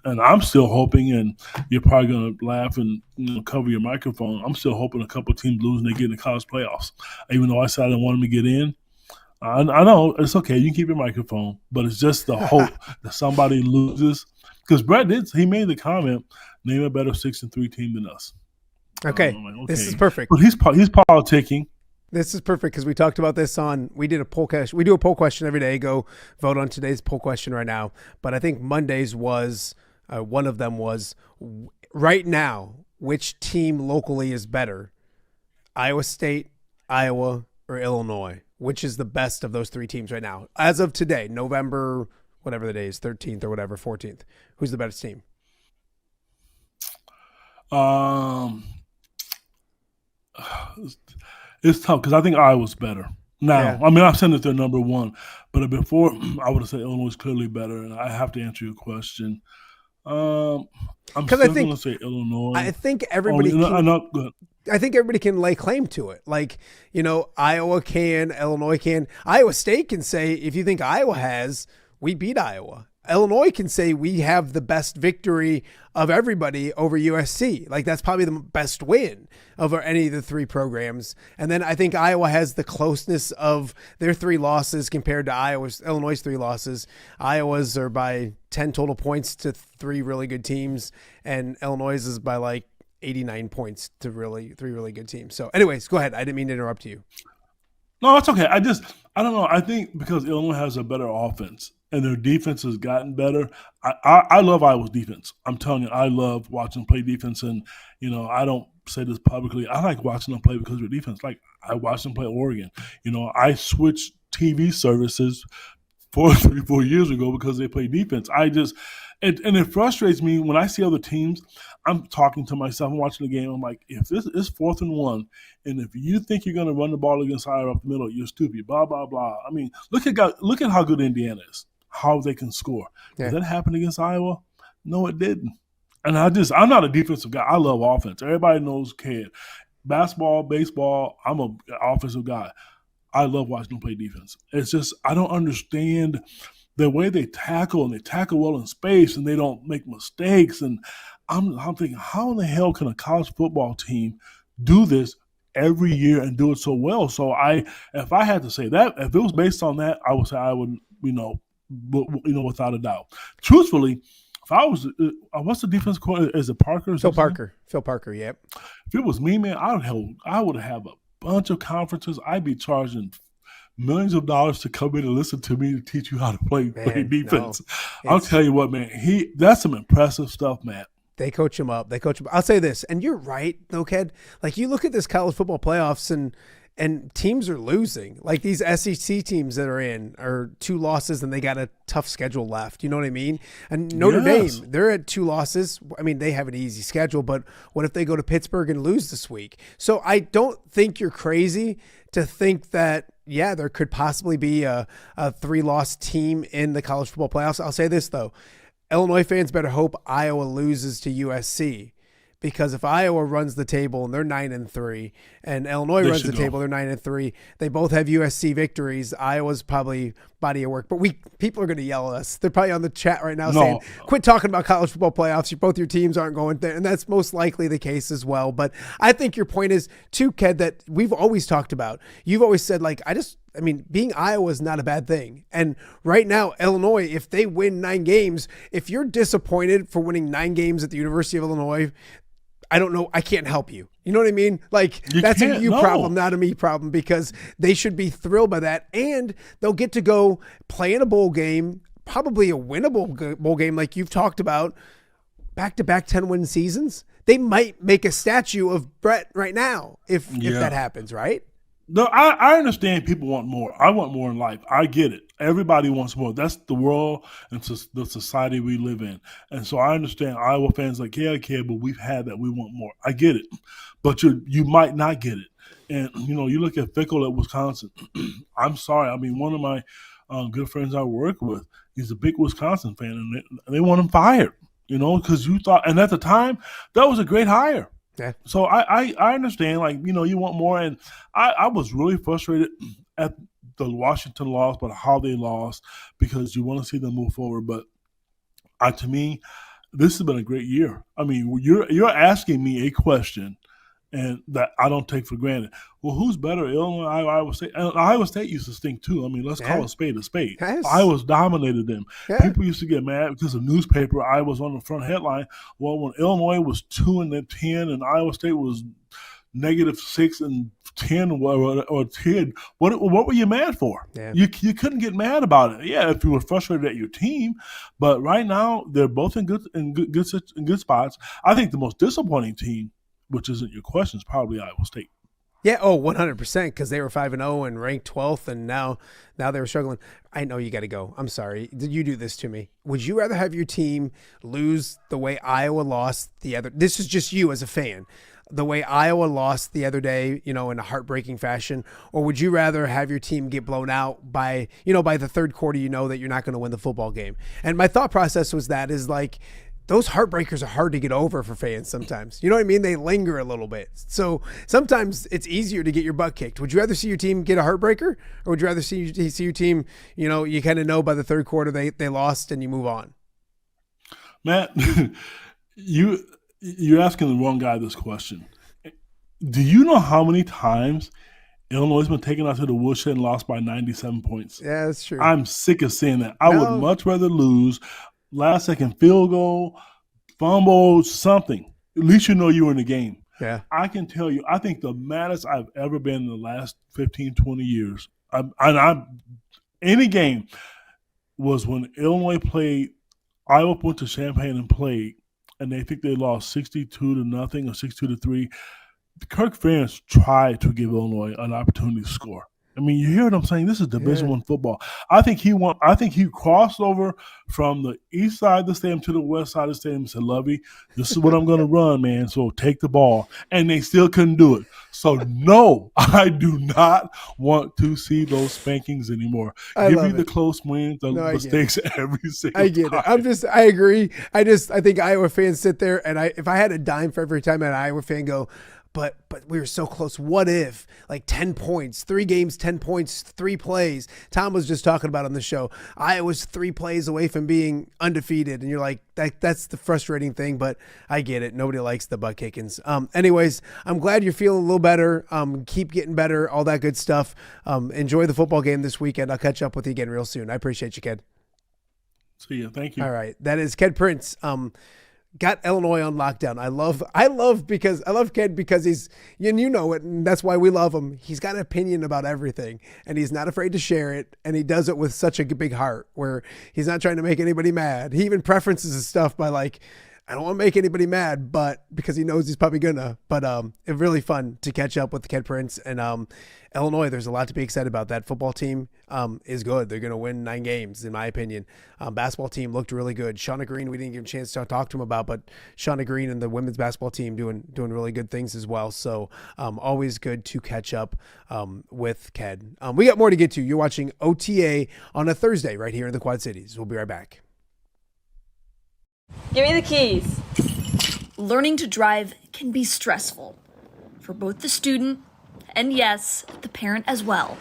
[SPEAKER 9] I'm still hoping, and you're probably gonna laugh and cover your microphone. I'm still hoping a couple teams lose and they get in the college playoffs. Even though I said I didn't want them to get in. I know it's okay. You can keep your microphone, but it's just the hope that somebody loses. Because Brett he made the comment, name a better 6-3 team than us.
[SPEAKER 2] Okay, this is perfect.
[SPEAKER 9] But he's politicking.
[SPEAKER 2] This is perfect because we talked about this we did a poll question. We do a poll question every day. Go vote on today's poll question right now. But I think Monday's was, one of them was, right now, which team locally is better? Iowa State, Iowa, or Illinois? Which is the best of those three teams right now? As of today, November, whatever the day is, 13th or whatever, 14th. Who's the best team?
[SPEAKER 9] It's tough because I think Iowa's better. Now, I'm saying that they're number one. But before, I would have said Illinois is clearly better, and I have to answer your question. I'm still going to say Illinois.
[SPEAKER 2] I think everybody I think everybody can lay claim to it. Iowa can, Illinois can. Iowa State can say, if you think Iowa has, we beat Iowa. Illinois can say we have the best victory of everybody over USC. Like, that's probably the best win over any of the three programs. And then I think Iowa has the closeness of their three losses compared to Illinois' three losses. Iowa's are by 10 total points to three really good teams, and Illinois is by like 89 points to three really good teams. So anyways, go ahead. I didn't mean to interrupt you.
[SPEAKER 9] No, it's okay. I don't know. I think because Illinois has a better offense and their defense has gotten better. I love Iowa's defense. I'm telling you, I love watching them play defense. And, I don't say this publicly. I like watching them play because of their defense. Like, I watched them play Oregon. I switched TV services 4 years ago because they play defense. And it frustrates me when I see other teams. I'm talking to myself, I'm watching the game. I'm like, if this is 4th and 1, and if you think you're going to run the ball against Iowa up the middle, you're stupid, blah, blah, blah. I mean, look at how good Indiana is, how they can score.
[SPEAKER 2] Yeah.
[SPEAKER 9] Did that happen against Iowa? No, it didn't. And I'm not a defensive guy. I love offense. Everybody knows kid. Basketball, baseball, I'm an offensive guy. I love watching them play defense. It's just I don't understand the way they tackle, and they tackle well in space, and they don't make mistakes. And I'm thinking, how in the hell can a college football team do this every year and do it so well? So if I had to say that, if it was based on that, I would say I would, without a doubt. Truthfully, if I was, what's the defense coordinator? Is it Parker?
[SPEAKER 2] Phil Parker, yep.
[SPEAKER 9] If it was me, man, I would have a bunch of conferences. I'd be charging millions of dollars to come in and listen to me to teach you how to play defense. No, I'll tell you what, man, that's some impressive stuff, Matt.
[SPEAKER 2] They coach him up. I'll say this, and you're right, though, Ked. Like, you look at this college football playoffs, and teams are losing. Like, these SEC teams that are in are 2 losses, and they got a tough schedule left. You know what I mean? And Notre Dame, they're at 2 losses. I mean, they have an easy schedule, but what if they go to Pittsburgh and lose this week? So I don't think you're crazy to think that, there could possibly be a 3-loss team in the college football playoffs. I'll say this, though. Illinois fans better hope Iowa loses to USC, because if Iowa runs the table and they're 9-3, and Illinois runs the table, they're 9-3. They both have USC victories. Iowa's probably body of work, but people are going to yell at us. They're probably on the chat right now saying, "Quit talking about college football playoffs. Both your teams aren't going there," and that's most likely the case as well. But I think your point is too, Ked, that we've always talked about. You've always said, like, being Iowa is not a bad thing. And right now, Illinois, if they win 9 games, if you're disappointed for winning 9 games at the University of Illinois, I don't know. I can't help you. You know what I mean? Like, that's a you problem, not a me problem, because they should be thrilled by that. And they'll get to go play in a bowl game, probably a winnable bowl game like you've talked about, back-to-back 10-win seasons. They might make a statue of Brett right now if that happens, right?
[SPEAKER 9] No, I understand people want more. I want more in life. I get it. Everybody wants more. That's the world and the society we live in. And so I understand Iowa fans like, but we've had that. We want more. I get it. But you might not get it. And, you look at Fickle at Wisconsin. I'm sorry. I mean, one of my good friends I work with, he's a big Wisconsin fan, and they want him fired, because you thought – and at the time, that was a great hire. Yeah. So I understand, like, you want more. And I was really frustrated at the Washington loss, but how they lost, because you want to see them move forward. But to me, this has been a great year. I mean, you're asking me a question, and that I don't take for granted. Well, who's better, Illinois, Iowa State? And Iowa State used to stink too. I mean, let's call a spade a spade. Yes. Iowa's dominated them. Yeah. People used to get mad because the newspaper, Iowa's on the front headline. Well, when Illinois was 2-10 and Iowa State was -6 and 10 or 10, what were you mad for? Yeah. You couldn't get mad about it. Yeah, if you were frustrated at your team, but right now they're both in good spots. I think the most disappointing team, which isn't your question, is probably Iowa State.
[SPEAKER 2] Yeah, 100%, because they were 5-0 and ranked 12th, and now they were struggling. I know you got to go. I'm sorry. You do this to me. Would you rather have your team lose the way Iowa lost the other – this is just you as a fan – the way Iowa lost the other day, in a heartbreaking fashion, or would you rather have your team get blown out by the third quarter, that you're not going to win the football game? And my thought process was is like, those heartbreakers are hard to get over for fans sometimes. You know what I mean? They linger a little bit. So sometimes it's easier to get your butt kicked. Would you rather see your team get a heartbreker, or would you rather see your team, you kind of know by the third quarter they lost and you move on?
[SPEAKER 9] Matt, you're asking the wrong guy this question. Do you know how many times Illinois has been taken out to the woodshed and lost by 97 points?
[SPEAKER 2] Yeah, that's true.
[SPEAKER 9] I'm sick of saying that. I would much rather lose last second field goal, fumble, something. At least you know you were in the game.
[SPEAKER 2] Yeah.
[SPEAKER 9] I can tell you, I think the maddest I've ever been in the last 15, 20 years, any game, was when Illinois played, Iowa went to Champaign and played, and they think they lost 62-0 or 62-3. Kirk Ferentz tried to give Illinois an opportunity to score. I mean, you hear what I'm saying? This is Division I football. I think he crossed over from the east side of the stadium to the west side of the stadium and said, Lovey, this is what I'm going to run, man, so take the ball. And they still couldn't do it. So, no, I do not want to see those spankings anymore. Give me the close wins, the mistakes every single time.
[SPEAKER 2] I get it. I agree. I think Iowa fans sit there, and if I had a dime for every time an Iowa fan go, But we were so close. What if, 10 points, 3 games, 10 points, 3 plays? Tom was just talking about on the show. Iowa's 3 plays away from being undefeated, and you're like, that's the frustrating thing. But I get it. Nobody likes the butt kickings. Anyways, I'm glad you're feeling a little better. Keep getting better. All that good stuff. Enjoy the football game this weekend. I'll catch up with you again real soon. I appreciate you, Ked.
[SPEAKER 9] See ya. Thank you.
[SPEAKER 2] All right, that is Kedric Prince. Got Illinois on lockdown. I love Ked because he's, and you know it, and that's why we love him. He's got an opinion about everything, and he's not afraid to share it, and he does it with such a big heart where he's not trying to make anybody mad. He even preferences his stuff by I don't want to make anybody mad, but because he knows he's probably gonna. But it's really fun to catch up with Kedric Prince and Illinois. There's a lot to be excited about. That football team is good. They're gonna win 9 games, in my opinion. Basketball team looked really good. Shauna Green, we didn't get a chance to talk to him about, but Shauna Green and the women's basketball team doing really good things as well. So always good to catch up with Ked. We got more to get to. You're watching OTA on a Thursday right here in the Quad Cities. We'll be right back.
[SPEAKER 10] Give me the keys. Learning to drive can be stressful for both the student and, yes, the parent as well.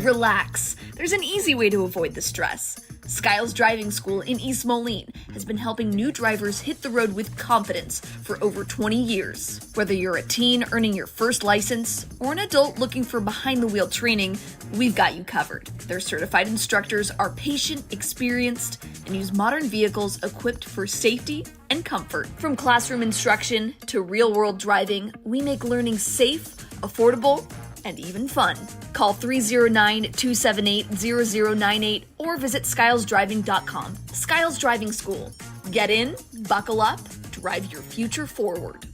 [SPEAKER 10] Relax. There's an easy way to avoid the stress. Skiles Driving School in East Moline has been helping new drivers hit the road with confidence for over 20 years. Whether you're a teen earning your first license or an adult looking for behind-the-wheel training, we've got you covered. Their certified instructors are patient, experienced, and use modern vehicles equipped for safety and comfort. From classroom instruction to real-world driving, we make learning safe, affordable, and even fun. Call 309-278-0098 or visit skylesdriving.com. Skiles Driving School. Get in, buckle up, drive your future forward.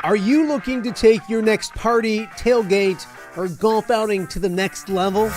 [SPEAKER 2] Are you looking to take your next party, tailgate, or golf outing to the next level?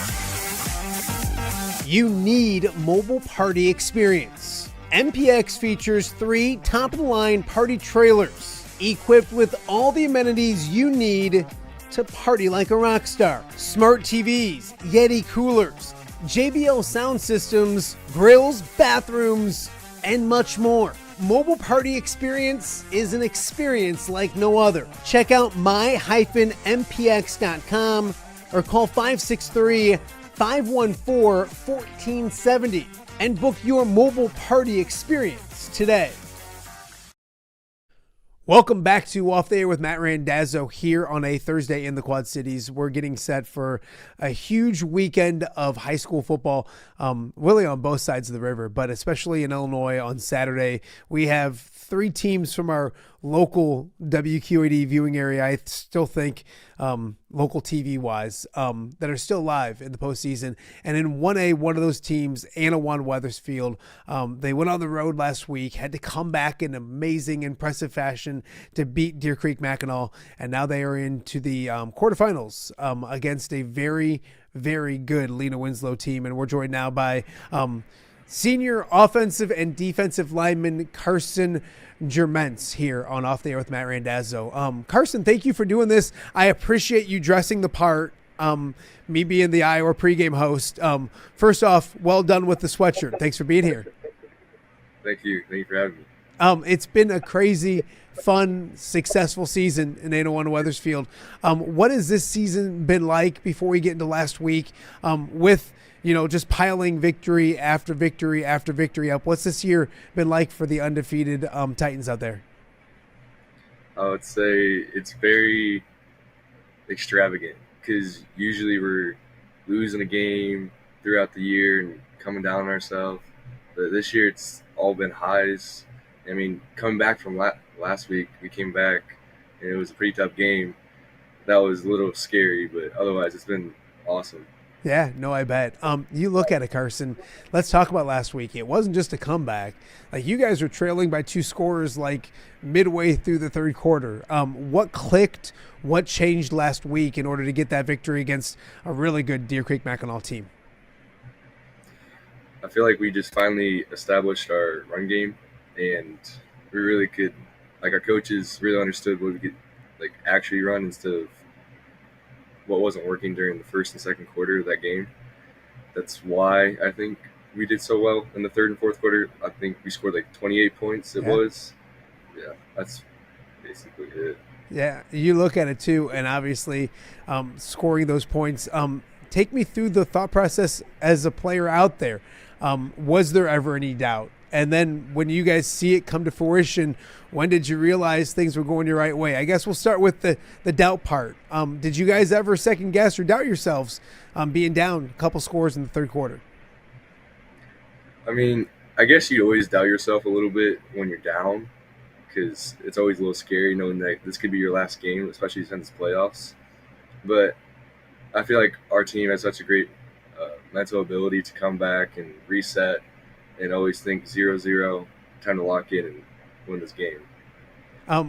[SPEAKER 2] You need Mobile Party Experience. MPX features 3 top-of-the-line party trailers equipped with all the amenities you need to party like a rock star. Smart TVs, Yeti coolers, JBL sound systems, grills, bathrooms, and much more. Mobile Party Experience is an experience like no other. Check out my-mpx.com or call 563-514-1470 and book your Mobile Party Experience today. Welcome back to Off the Air with Matt Randazzo here on a Thursday in the Quad Cities. We're getting set for a huge weekend of high school football, really on both sides of the river, but especially in Illinois on Saturday. We have 3 teams from our local WQAD viewing area, I still think local TV wise, that are still live in the postseason. And in 1A, one of those teams, Annawan-Wethersfield, they went on the road last week, had to come back in amazing, impressive fashion to beat Deer Creek Mackinac, and now they are into the quarterfinals against a very, very good Lena-Winslow team. And we're joined now by senior offensive and defensive lineman Carson Jermenc here on Off the Air with Matt Randazzo. Carson, thank you for doing this. I appreciate you dressing the part, me being the Iowa pregame host. First off, well done with the sweatshirt. Thanks for being here.
[SPEAKER 11] Thank you. Thank you for having me.
[SPEAKER 2] It's been a crazy, fun, successful season in Annawan-Wethersfield. What has this season been like before we get into last week with just piling victory after victory after victory up? What's this year been like for the undefeated Titans out there?
[SPEAKER 11] I would say it's very extravagant because usually we're losing a game throughout the year and coming down on ourselves. But this year it's all been highs. I mean, coming back from last week, we came back and it was a pretty tough game. That was a little scary, but otherwise it's been awesome.
[SPEAKER 2] Yeah, no, I bet. You look at it, Carson. Let's talk about last week. It wasn't just a comeback. Like, you guys were trailing by 2 scores like midway through the third quarter. What clicked? What changed last week in order to get that victory against a really good Deer Creek Mackinac team?
[SPEAKER 11] I feel like we just finally established our run game, and we really could, like, our coaches really understood what we could, like, actually run instead of what wasn't working during the first and second quarter of that game. That's why I think we did so well in the third and fourth quarter. I think we scored like 28 points. Yeah, that's basically it.
[SPEAKER 2] Yeah, you look at it too, and obviously scoring those points. Take me through the thought process as a player out there. Was there ever any doubt? And then when you guys see it come to fruition, when did you realize things were going your right way? I guess we'll start with the doubt part. Did you guys ever second guess or doubt yourselves being down a couple scores in the third quarter?
[SPEAKER 11] I mean, I guess you always doubt yourself a little bit when you're down because it's always a little scary knowing that this could be your last game, especially since it's playoffs. But I feel like our team has such a great mental ability to come back and reset and always think 0-0, time to lock in and win this game.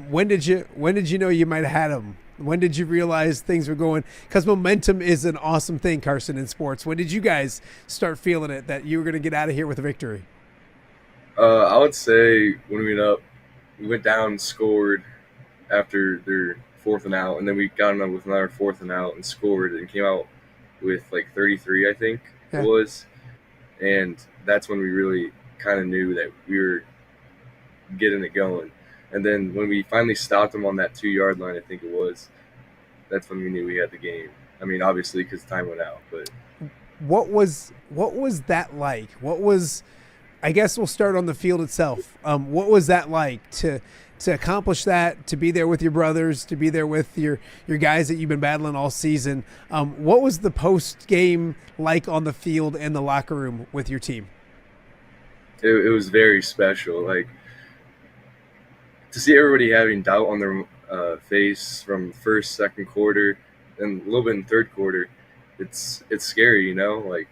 [SPEAKER 2] When did you know you might have had them? When did you realize things were going? Because momentum is an awesome thing, Carson, in sports. When did you guys start feeling it that you were going to get out of here with a victory?
[SPEAKER 11] I would say when we went down, scored after their 4th and out, and then we got them with another 4th and out and scored and came out with like 33, I think it was. And that's when we really kind of knew that we were getting it going. And then when we finally stopped them on that 2-yard line, I think it was, that's when we knew we had the game. I mean, obviously because time went out. But
[SPEAKER 2] what was that like? I guess we'll start on the field itself. What was that like to accomplish that, to be there with your brothers, to be there with your guys that you've been battling all season? What was the post game like on the field and the locker room with your team?
[SPEAKER 11] It was very special. Like, to see everybody having doubt on their face from first, second quarter, and a little bit in third quarter, it's scary, Like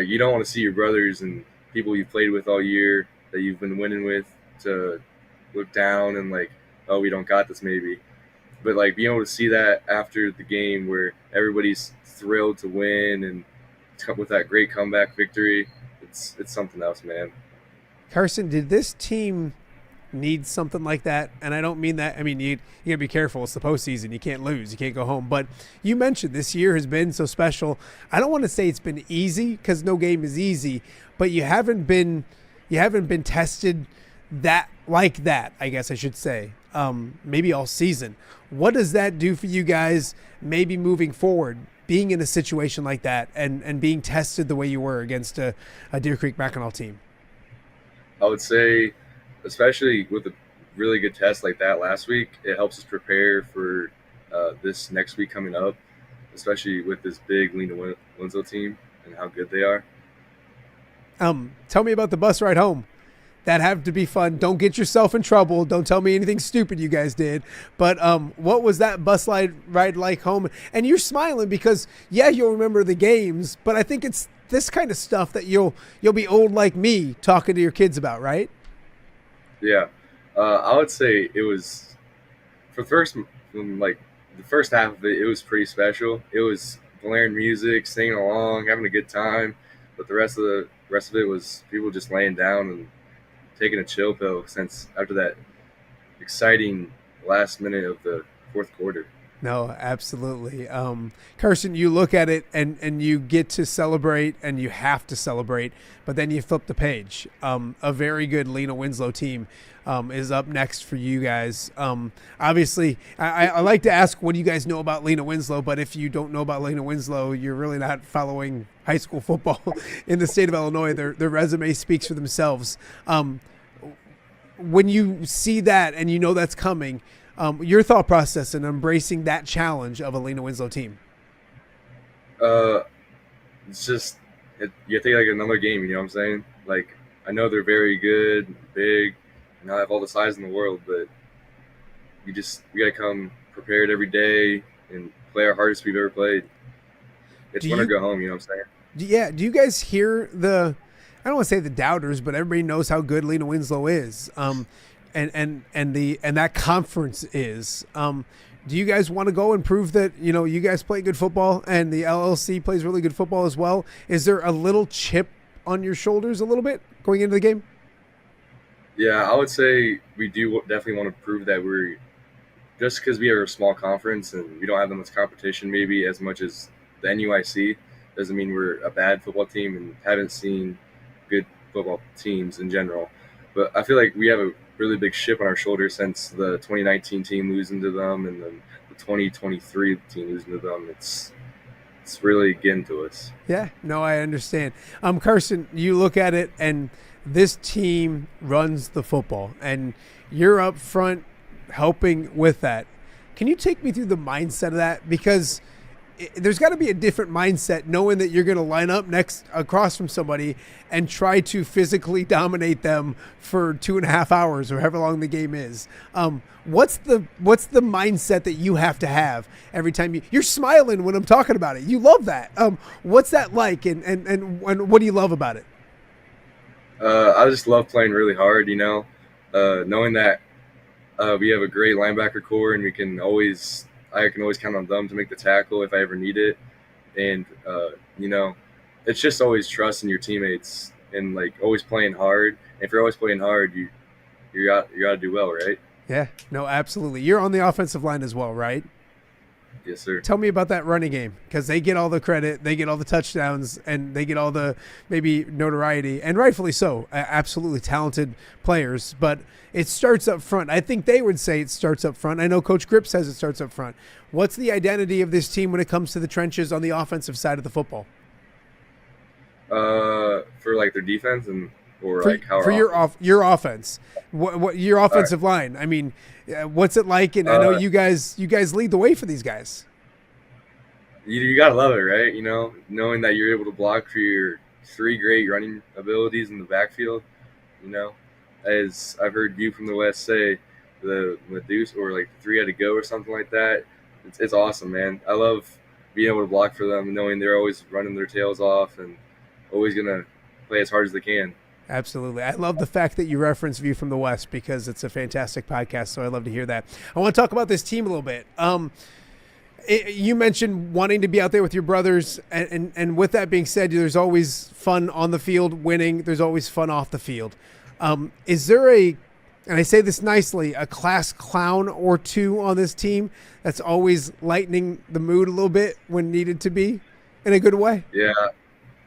[SPEAKER 11] you don't want to see your brothers and people you've played with all year that you've been winning with to look down and like, oh, we don't got this maybe. But like being able to see that after the game where everybody's thrilled to win and with that great comeback victory, it's something else, man.
[SPEAKER 2] Carson, did this team need something like that? And I don't mean that. I mean, you gotta be careful. It's the postseason. You can't lose. You can't go home. But you mentioned this year has been so special. I don't want to say it's been easy because no game is easy, but you haven't been tested that like that, I guess I should say, maybe all season. What does that do for you guys maybe moving forward, being in a situation like that and being tested the way you were against a Deer Creek Mackinac team?
[SPEAKER 11] I would say, especially with a really good test like that last week, it helps us prepare for this next week coming up, especially with this big Lena-Winslow team and how good they are.
[SPEAKER 2] Tell me about the bus ride home. that have to be fun. Don't get yourself in trouble. Don't tell me anything stupid you guys did. But what was that bus ride like home? And you're smiling because, yeah, you'll remember the games, but I think it's this kind of stuff that you'll be old like me talking to your kids about, right?
[SPEAKER 11] Yeah. I would say it was, for the first half of it, it was pretty special. It was blaring music, singing along, having a good time. But the rest of it was people just laying down and taking a chill pill since after that exciting last minute of the fourth quarter.
[SPEAKER 2] No, absolutely. Carson, you look at it and you get to celebrate and you have to celebrate, but then you flip the page. A very good Lena-Winslow team is up next for you guys. Obviously, I like to ask what do you guys know about Lena-Winslow, but if you don't know about Lena-Winslow, you're really not following high school football in the state of Illinois. Their resume speaks for themselves. When you see that and you know that's coming, your thought process in embracing that challenge of a Lena-Winslow team?
[SPEAKER 11] It's just you take like another game. You know what I'm saying? Like I know they're very good, big, and I have all the size in the world, but we gotta come prepared every day and play our hardest we've ever played. It's win or go home. You know what I'm saying?
[SPEAKER 2] Yeah. Do you guys hear I don't want to say the doubters, but everybody knows how good Lena-Winslow is. And that conference is. Do you guys want to go and prove that you guys play good football and the LLC plays really good football as well? Is there a little chip on your shoulders a little bit going into the game?
[SPEAKER 11] Yeah, I would say we do definitely want to prove that we're just because we are a small conference and we don't have that much competition maybe as much as the NUIC doesn't mean we're a bad football team and haven't seen good football teams in general. But I feel like we have a really big chip on our shoulders since the 2019 team losing to them and then the 2023 team losing to them. It's really getting to us.
[SPEAKER 2] Yeah, no, I understand. Carson, you look at it and this team runs the football and you're up front helping with that. Can you take me through the mindset of that? Because there's got to be a different mindset knowing that you're going to line up across from somebody and try to physically dominate them for 2.5 hours or however long the game is. What's the mindset that you have to have every time you're smiling when I'm talking about it? You love that. What's that like? And what do you love about it?
[SPEAKER 11] I just love playing really hard, knowing that we have a great linebacker core and I can always count on them to make the tackle if I ever need it. And, it's just always trusting your teammates and like always playing hard. And if you're always playing hard, you got to do well, right?
[SPEAKER 2] Yeah, no, absolutely. You're on the offensive line as well, right?
[SPEAKER 11] Yes, sir.
[SPEAKER 2] Tell me about that running game because they get all the credit, they get all the touchdowns, and they get all the maybe notoriety, and rightfully so. Absolutely talented players, but it starts up front. I think they would say it starts up front. I know Coach Grip says it starts up front. What's the identity of this team when it comes to the trenches on the offensive side of the football?
[SPEAKER 11] For like their defense
[SPEAKER 2] your offense, what your offensive line? I mean, what's it like? And I know you guys lead the way for these guys.
[SPEAKER 11] You gotta love it, right? Knowing that you're able to block for your 3 great running abilities in the backfield. As I've heard you from the West say, the Medusa or like 3 had to go or something like that. It's awesome, man. I love being able to block for them, knowing they're always running their tails off and always gonna play as hard as they can.
[SPEAKER 2] Absolutely. I love the fact that you reference View from the West because it's a fantastic podcast, so I love to hear that. I want to talk about this team a little bit. You mentioned wanting to be out there with your brothers, and with that being said, there's always fun on the field winning. There's always fun off the field. Is there and I say this nicely, a class clown or two on this team that's always lightening the mood a little bit when needed to be in a good way?
[SPEAKER 11] Yeah,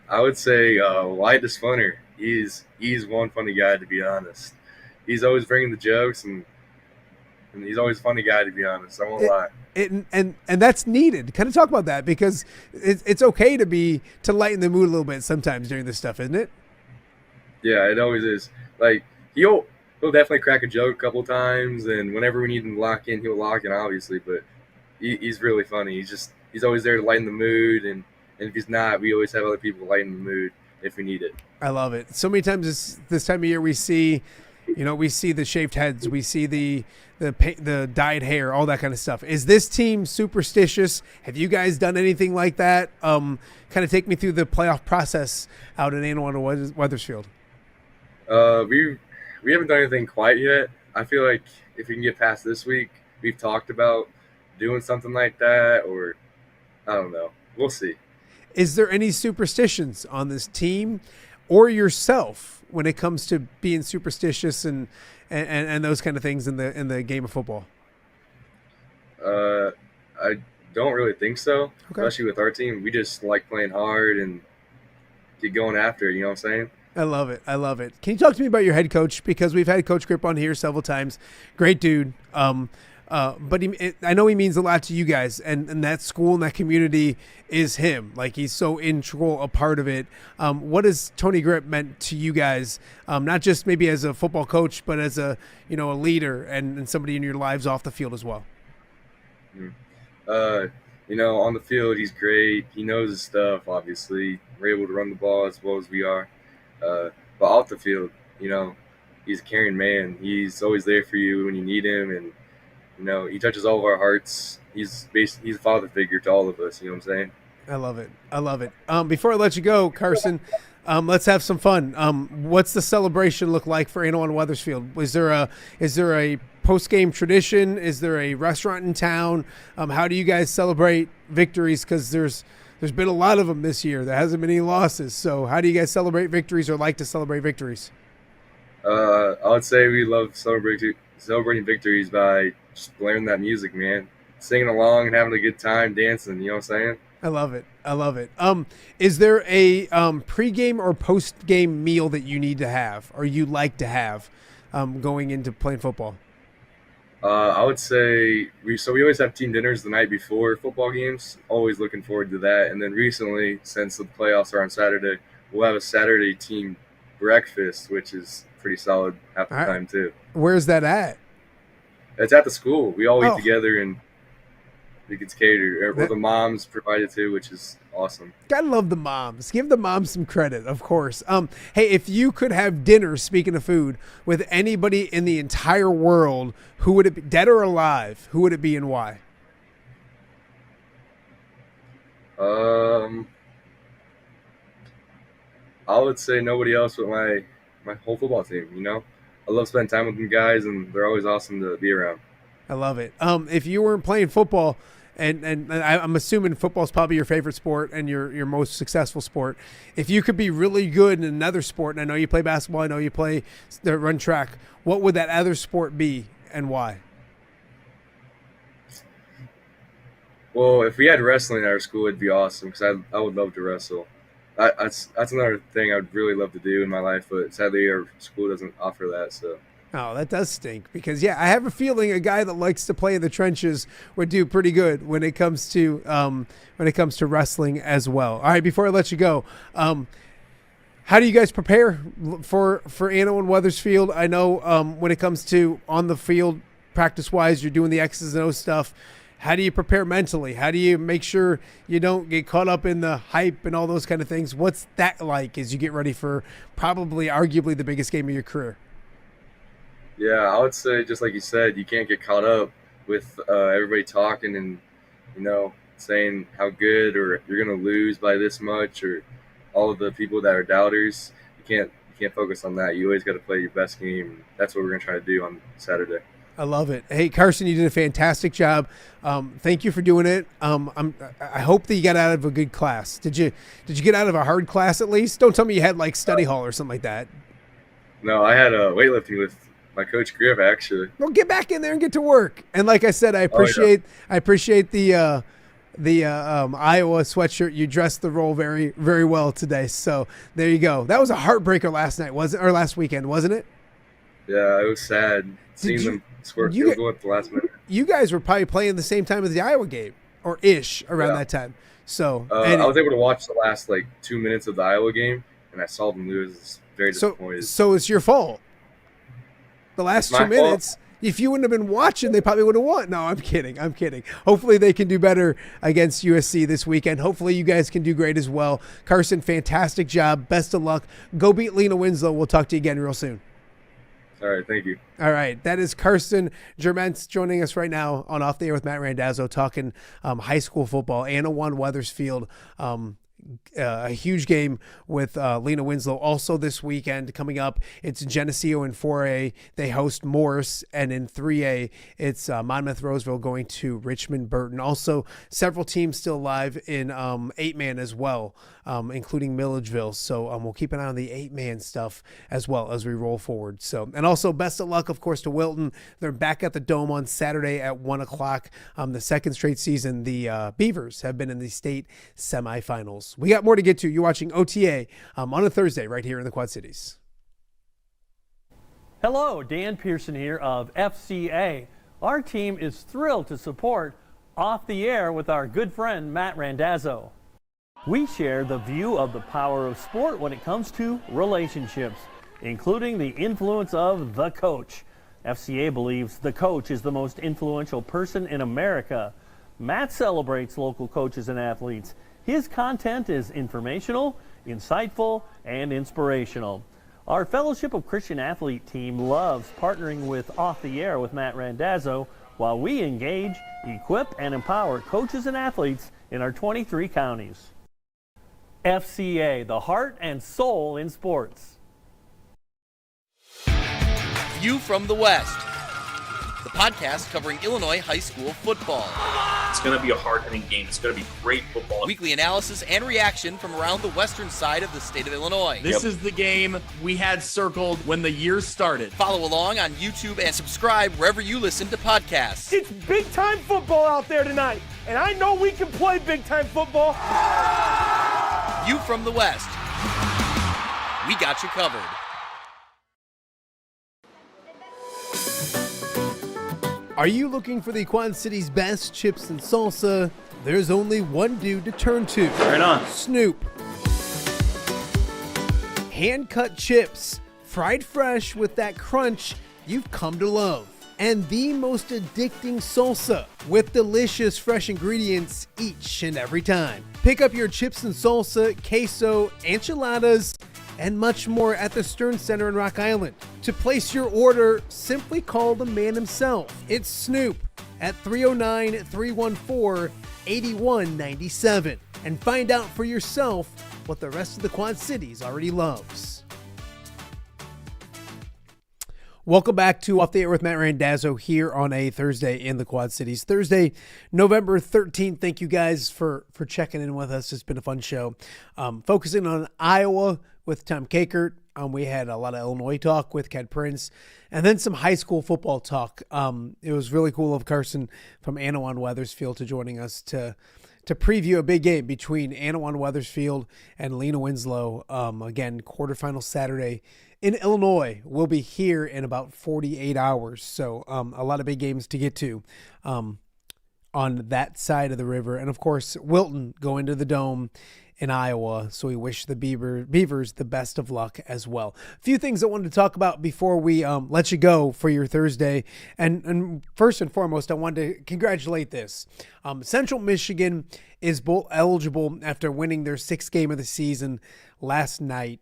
[SPEAKER 11] I would say White is funner. He's one funny guy, to be honest. He's always bringing the jokes, and he's always a funny guy, to be honest. I won't lie.
[SPEAKER 2] And that's needed. Kind of talk about that because it's okay to lighten the mood a little bit sometimes during this stuff, isn't it?
[SPEAKER 11] Yeah, it always is. Like he'll definitely crack a joke a couple times, and whenever we need him to lock in, he'll lock in, obviously. But he's really funny. He's always there to lighten the mood, and if he's not, we always have other people lighten the mood. if we need it.
[SPEAKER 2] I love it. So many times this time of year we see the shaved heads, we see the dyed hair, all that kind of stuff. Is this team superstitious? Have you guys done anything like that? Kind of take me through the playoff process out in Annawan-Wethersfield.
[SPEAKER 11] We haven't done anything quite yet. I feel like if we can get past this week, we've talked about doing something like that, or I don't know. We'll see.
[SPEAKER 2] Is there any superstitions on this team or yourself when it comes to being superstitious and those kind of things in the game of football?
[SPEAKER 11] I don't really think so,
[SPEAKER 2] Okay.
[SPEAKER 11] especially with our team. We just like playing hard and get going after it, you know what I'm saying?
[SPEAKER 2] I love it. I love it. Can you talk to me about your head coach? Because we've had Coach Grip on here several times. Great dude. But I know he means a lot to you guys, and that school and that community is him. Like, he's so integral a part of it. What has Tony Grip meant to you guys, not just maybe as a football coach, but as a leader and somebody in your lives off the field as well?
[SPEAKER 11] On the field, he's great. He knows his stuff, obviously. We're able to run the ball as well as we are. But off the field, he's a caring man. He's always there for you when you need him, and he touches all of our hearts. He's a father figure to all of us. You know what I'm saying?
[SPEAKER 2] I love it. I love it. Before I let you go, Carson, let's have some fun. What's the celebration look like for Annawan-Wethersfield? Is there a post-game tradition? Is there a restaurant in town? How do you guys celebrate victories? Because there's been a lot of them this year. There hasn't been any losses. So how do you guys celebrate victories or like to celebrate victories?
[SPEAKER 11] I would say we love celebrating victories by just blaring that music, man. Singing along and having a good time, dancing, you know what I'm saying?
[SPEAKER 2] I love it. I love it. Is there a pregame or postgame meal that you need to have or you like to have going into playing football?
[SPEAKER 11] I would say we always have team dinners the night before football games. Always looking forward to that. And then recently, since the playoffs are on Saturday, we'll have a Saturday team breakfast, which is pretty solid half the time too.
[SPEAKER 2] Where's that at?
[SPEAKER 11] It's at the school. We all eat together, and it gets catered. Or the moms provide it too, which is awesome.
[SPEAKER 2] Gotta love the moms. Give the moms some credit, of course. Hey, if you could have dinner, speaking of food, with anybody in the entire world, who would it be, dead or alive? Who would it be and why?
[SPEAKER 11] I would say nobody else but my whole football team, I love spending time with them guys, and they're always awesome to be around.
[SPEAKER 2] I love it. If you weren't playing football, and I'm assuming football's probably your favorite sport and your most successful sport, if you could be really good in another sport, and I know you play basketball, I know you run track, what would that other sport be and why?
[SPEAKER 11] Well, if we had wrestling at our school, it'd be awesome because I would love to wrestle. That's another thing I would really love to do in my life, but sadly our school doesn't offer that. So.
[SPEAKER 2] Oh, that does stink because I have a feeling a guy that likes to play in the trenches would do pretty good when it comes to wrestling as well. All right, before I let you go, how do you guys prepare for Annawan-Wethersfield? I know when it comes to on the field practice wise, you're doing the X's and O's stuff. How do you prepare mentally? How do you make sure you don't get caught up in the hype and all those kind of things? What's that like as you get ready for probably arguably the biggest game of your career?
[SPEAKER 11] Yeah, I would say just like you said, you can't get caught up with everybody talking and, saying how good or you're going to lose by this much or all of the people that are doubters. You can't focus on that. You always got to play your best game. That's what we're going to try to do on Saturday.
[SPEAKER 2] I love it. Hey, Carson, you did a fantastic job. Thank you for doing it. I hope that you got out of a good class. Did you get out of a hard class at least? Don't tell me you had like study hall or something like that.
[SPEAKER 11] No, I had weightlifting with my coach Griff actually.
[SPEAKER 2] Well, get back in there and get to work. And like I said, I appreciate the Iowa sweatshirt. You dressed the role very, very well today. So there you go. That was a heartbreaker last weekend, wasn't it?
[SPEAKER 11] Yeah, it was sad seeing them score field goal at the last minute.
[SPEAKER 2] You guys were probably playing the same time as the Iowa game, or ish around that time. So
[SPEAKER 11] I was able to watch the last 2 minutes of the Iowa game, and I saw them lose. Very disappointed.
[SPEAKER 2] So it's your fault. The last 2 minutes, If you wouldn't have been watching, they probably would have won. No, I'm kidding. Hopefully they can do better against USC this weekend. Hopefully you guys can do great as well. Carson, fantastic job. Best of luck. Go beat Lena-Winslow. We'll talk to you again real soon.
[SPEAKER 11] All right, thank you.
[SPEAKER 2] All right, that is Carson Jermenc joining us right now on Off the Air with Matt Randazzo, talking high school football. Annawan-Wethersfield, a huge game with Lena-Winslow. Also this weekend coming up, it's Geneseo in 4A. They host Morris, and in 3A, it's Monmouth-Roseville going to Richmond-Burton. Also, several teams still live in 8-man as well, including Milledgeville. So we'll keep an eye on the 8-man stuff as well as we roll forward. So, and also best of luck, of course, to Wilton. They're back at the Dome on Saturday at 1 o'clock. The second straight season, the Beavers have been in the state semifinals. We got more to get to. You're watching OTA on a Thursday right here in the Quad Cities.
[SPEAKER 12] Hello, Dan Pearson here of FCA. Our team is thrilled to support Off the Air with our good friend Matt Randazzo. We share the view of the power of sport when it comes to relationships, including the influence of the coach. FCA believes the coach is the most influential person in America. Matt celebrates local coaches and athletes. His content is informational, insightful, and inspirational. Our Fellowship of Christian Athlete team loves partnering with Off the Air with Matt Randazzo while we engage, equip, and empower coaches and athletes in our 23 counties. FCA, the heart and soul in sports.
[SPEAKER 13] View from the West, the podcast covering Illinois high school football.
[SPEAKER 14] It's going to be a hard-hitting game. It's going to be great football.
[SPEAKER 13] Weekly analysis and reaction from around the western side of the state of Illinois.
[SPEAKER 15] This is the game we had circled when the year started.
[SPEAKER 13] Follow along on YouTube and subscribe wherever you listen to podcasts.
[SPEAKER 16] It's big-time football out there tonight, and I know we can play big-time football.
[SPEAKER 13] View from the West. We got you covered.
[SPEAKER 2] Are you looking for the Quad City's best chips and salsa? There's only one dude to turn to.
[SPEAKER 14] Right on.
[SPEAKER 2] Snoop. Hand-cut chips, fried fresh with that crunch you've come to love. And the most addicting salsa with delicious fresh ingredients each and every time. Pick up your chips and salsa, queso, enchiladas, and much more at the Stern Center in Rock Island. To place your order, simply call the man himself. It's Snoop at 309-314-8197 and find out for yourself what the rest of the Quad Cities already loves. Welcome back to Off the Air with Matt Randazzo here on a Thursday in the Quad Cities. Thursday, November 13th. Thank you guys for checking in with us. It's been a fun show. Focusing on Iowa with Tom Kakert. We had a lot of Illinois talk with Kedric Prince, and then some high school football talk. It was really cool of Carson from Annawan-Wethersfield to joining us to preview a big game between Annawan-Wethersfield and Lena-Winslow. Again, quarterfinal Saturday in Illinois. We'll be here in about 48 hours. So a lot of big games to get to on that side of the river. And, of course, Wilton going to the Dome in Iowa. So we wish the Beavers the best of luck as well. A few things I wanted to talk about before we let you go for your Thursday. And first and foremost, I wanted to congratulate this. Central Michigan is bowl eligible after winning their 6th game of the season last night.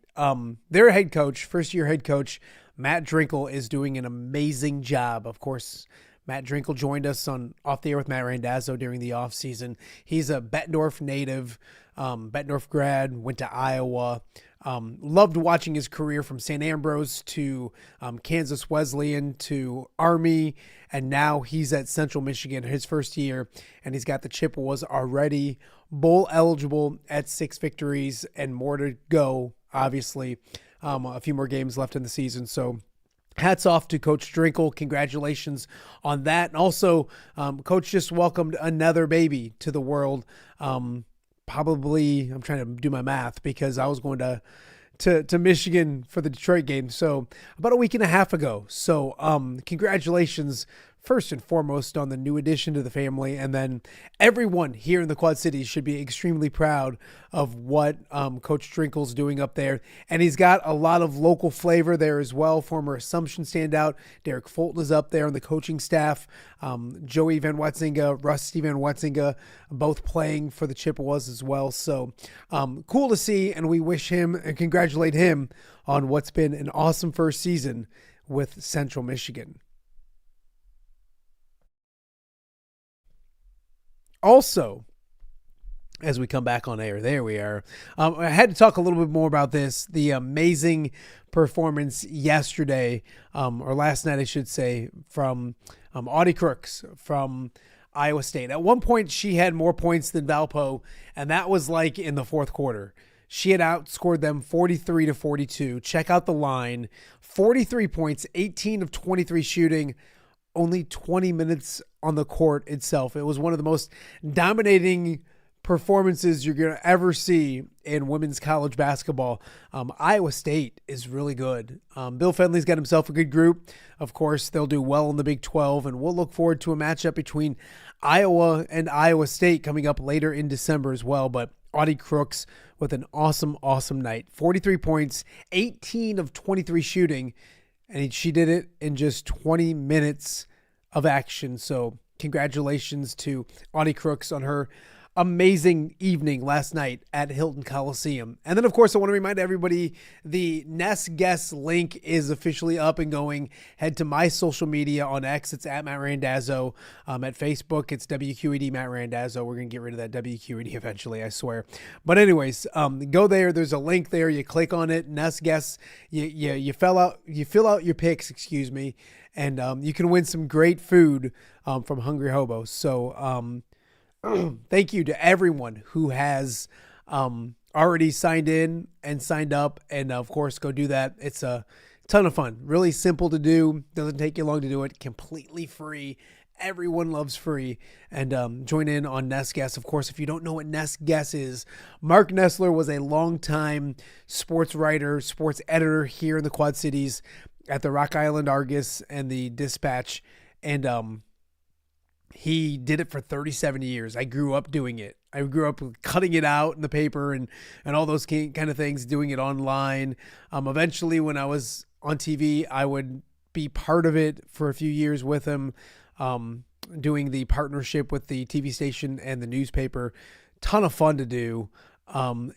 [SPEAKER 2] Their head coach, first-year head coach, Matt Drinkle, is doing an amazing job. Of course, Matt Drinkle joined us on Off the Air with Matt Randazzo during the offseason. He's a Bettendorf native, Bettendorf grad, went to Iowa. Loved watching his career from St. Ambrose to Kansas Wesleyan to Army, and now he's at Central Michigan, his first year, and he's got the Chippewas already bowl eligible at 6 victories and more to go, obviously. A few more games left in the season, so hats off to Coach Drinkle. Congratulations on that. And also, Coach just welcomed another baby to the world. Probably, I'm trying to do my math because I was going to Michigan for the Detroit game. So about a week and a half ago. So congratulations first and foremost on the new addition to the family, and then everyone here in the Quad Cities should be extremely proud of what Coach Drinkle's doing up there. And he's got a lot of local flavor there as well. Former Assumption standout Derek Fulton is up there on the coaching staff. Joey Van Wetzinga, Rusty Van Wetzinga, both playing for the Chippewas as well. So cool to see, and we wish him and congratulate him on what's been an awesome first season with Central Michigan. Also, as we come back on air, there we are. I had to talk a little bit more about this. The amazing performance yesterday, or last night, I should say, from Audie Crooks from Iowa State. At one point, she had more points than Valpo, and that was like in the fourth quarter. She had outscored them 43-42. Check out the line. 43 points, 18 of 23 shooting, only 20 minutes on the court itself. It was one of the most dominating performances you're going to ever see in women's college basketball. Iowa State is really good. Bill Fenley's got himself a good group. Of course, they'll do well in the Big 12, and we'll look forward to a matchup between Iowa and Iowa State coming up later in December as well. But Audie Crooks with an awesome, awesome night. 43 points, 18 of 23 shooting, and she did it in just 20 minutes of action. So congratulations to Audie Crooks on her amazing evening last night at Hilton Coliseum. And then, of course, I want to remind everybody the Nest Guest link is officially up and going. Head to my social media on X. It's at Matt Randazzo. At Facebook, it's WQED Matt Randazzo. We're going to get rid of that WQED eventually, I swear. But anyways, go there. There's a link there. You click on it. Nest Guest. You fill out your picks, and you can win some great food from Hungry Hobo. So, thank you to everyone who has already signed in and signed up. And, of course, go do that. It's a ton of fun. Really simple to do. Doesn't take you long to do it. Completely free. Everyone loves free. And join in on Nest Guest. Of course, if you don't know what Nest Guest is, Mark Nessler was a longtime sports writer, sports editor here in the Quad Cities at the Rock Island Argus and the Dispatch. And he did it for 37 years. I grew up doing it. I grew up cutting it out in the paper and all those kind of things, doing it online. Eventually, when I was on TV, I would be part of it for a few years with him, doing the partnership with the TV station and the newspaper. Ton of fun to do.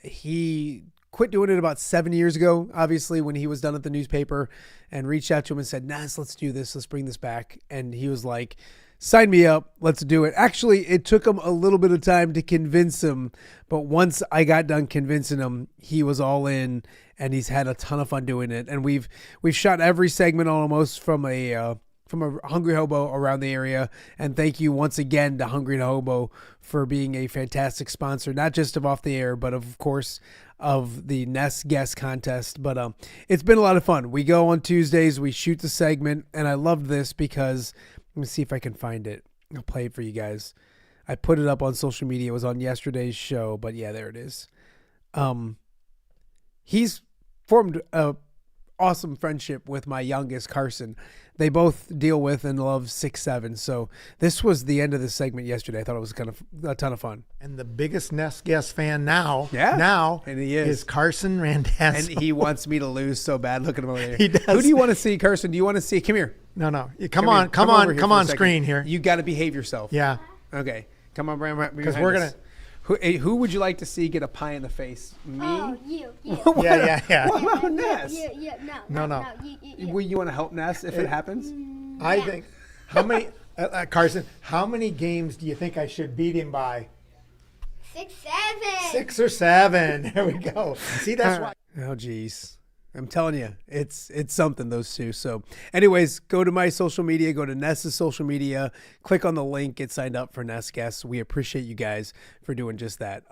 [SPEAKER 2] He quit doing it about 7 years ago, obviously, when he was done at the newspaper, and reached out to him and said, Nas, let's do this. Let's bring this back. And he was like, sign me up. Let's do it. Actually, it took him a little bit of time to convince him, but once I got done convincing him, he was all in, and he's had a ton of fun doing it. And we've shot every segment almost from a Hungry Hobo around the area. And thank you once again to Hungry Hobo for being a fantastic sponsor, not just of Off the Air, but of course of the Nest Guest contest. But it's been a lot of fun. We go on Tuesdays, we shoot the segment, and I love this because let me see if I can find it. I'll play it for you guys. I put it up on social media. It was on yesterday's show, but yeah, there it is. He's formed a awesome friendship with my youngest, Carson. They both deal with and love 6'7". So this was the end of the segment yesterday. I thought it was kind of a ton of fun.
[SPEAKER 17] And the biggest Nest Guest fan now,
[SPEAKER 2] and he is
[SPEAKER 17] Carson Randazzo.
[SPEAKER 2] And he wants me to lose so bad. Look at him over there.
[SPEAKER 17] He does.
[SPEAKER 2] Who do you want to see, Carson? Do you want to see? Come here.
[SPEAKER 17] No. Come on screen here.
[SPEAKER 2] You got to behave yourself.
[SPEAKER 17] Yeah.
[SPEAKER 2] Okay. Come on, Brandon.
[SPEAKER 17] Because we're going to.
[SPEAKER 2] Who would you like to see get a pie in the face? Me?
[SPEAKER 8] Oh, you.
[SPEAKER 17] Yeah.
[SPEAKER 2] What about Ness?
[SPEAKER 8] No.
[SPEAKER 2] You want to help Ness if it happens?
[SPEAKER 17] I think. How many, Carson? How many games do you think I should beat him by?
[SPEAKER 8] 6, 7.
[SPEAKER 17] 6 or 7. There we go. See, that's why.
[SPEAKER 2] Oh, geez. I'm telling you, it's something, those two. So anyways, go to my social media, go to Ness's social media, click on the link, get signed up for Nest Guests. We appreciate you guys for doing just that.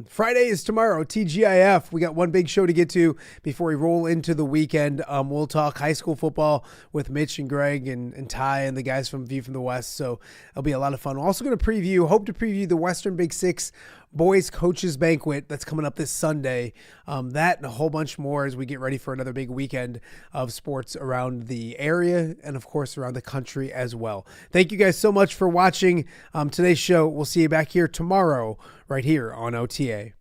[SPEAKER 2] Friday is tomorrow, TGIF. We got one big show to get to before we roll into the weekend. We'll talk high school football with Mitch and Greg and Ty and the guys from View from the West. So it'll be a lot of fun. We're also going to hope to preview the Western Big Six boys coaches banquet that's coming up this Sunday. That and a whole bunch more as we get ready for another big weekend of sports around the area and, of course, around the country as well. Thank you guys so much for watching today's show. We'll see you back here tomorrow right here on OTA.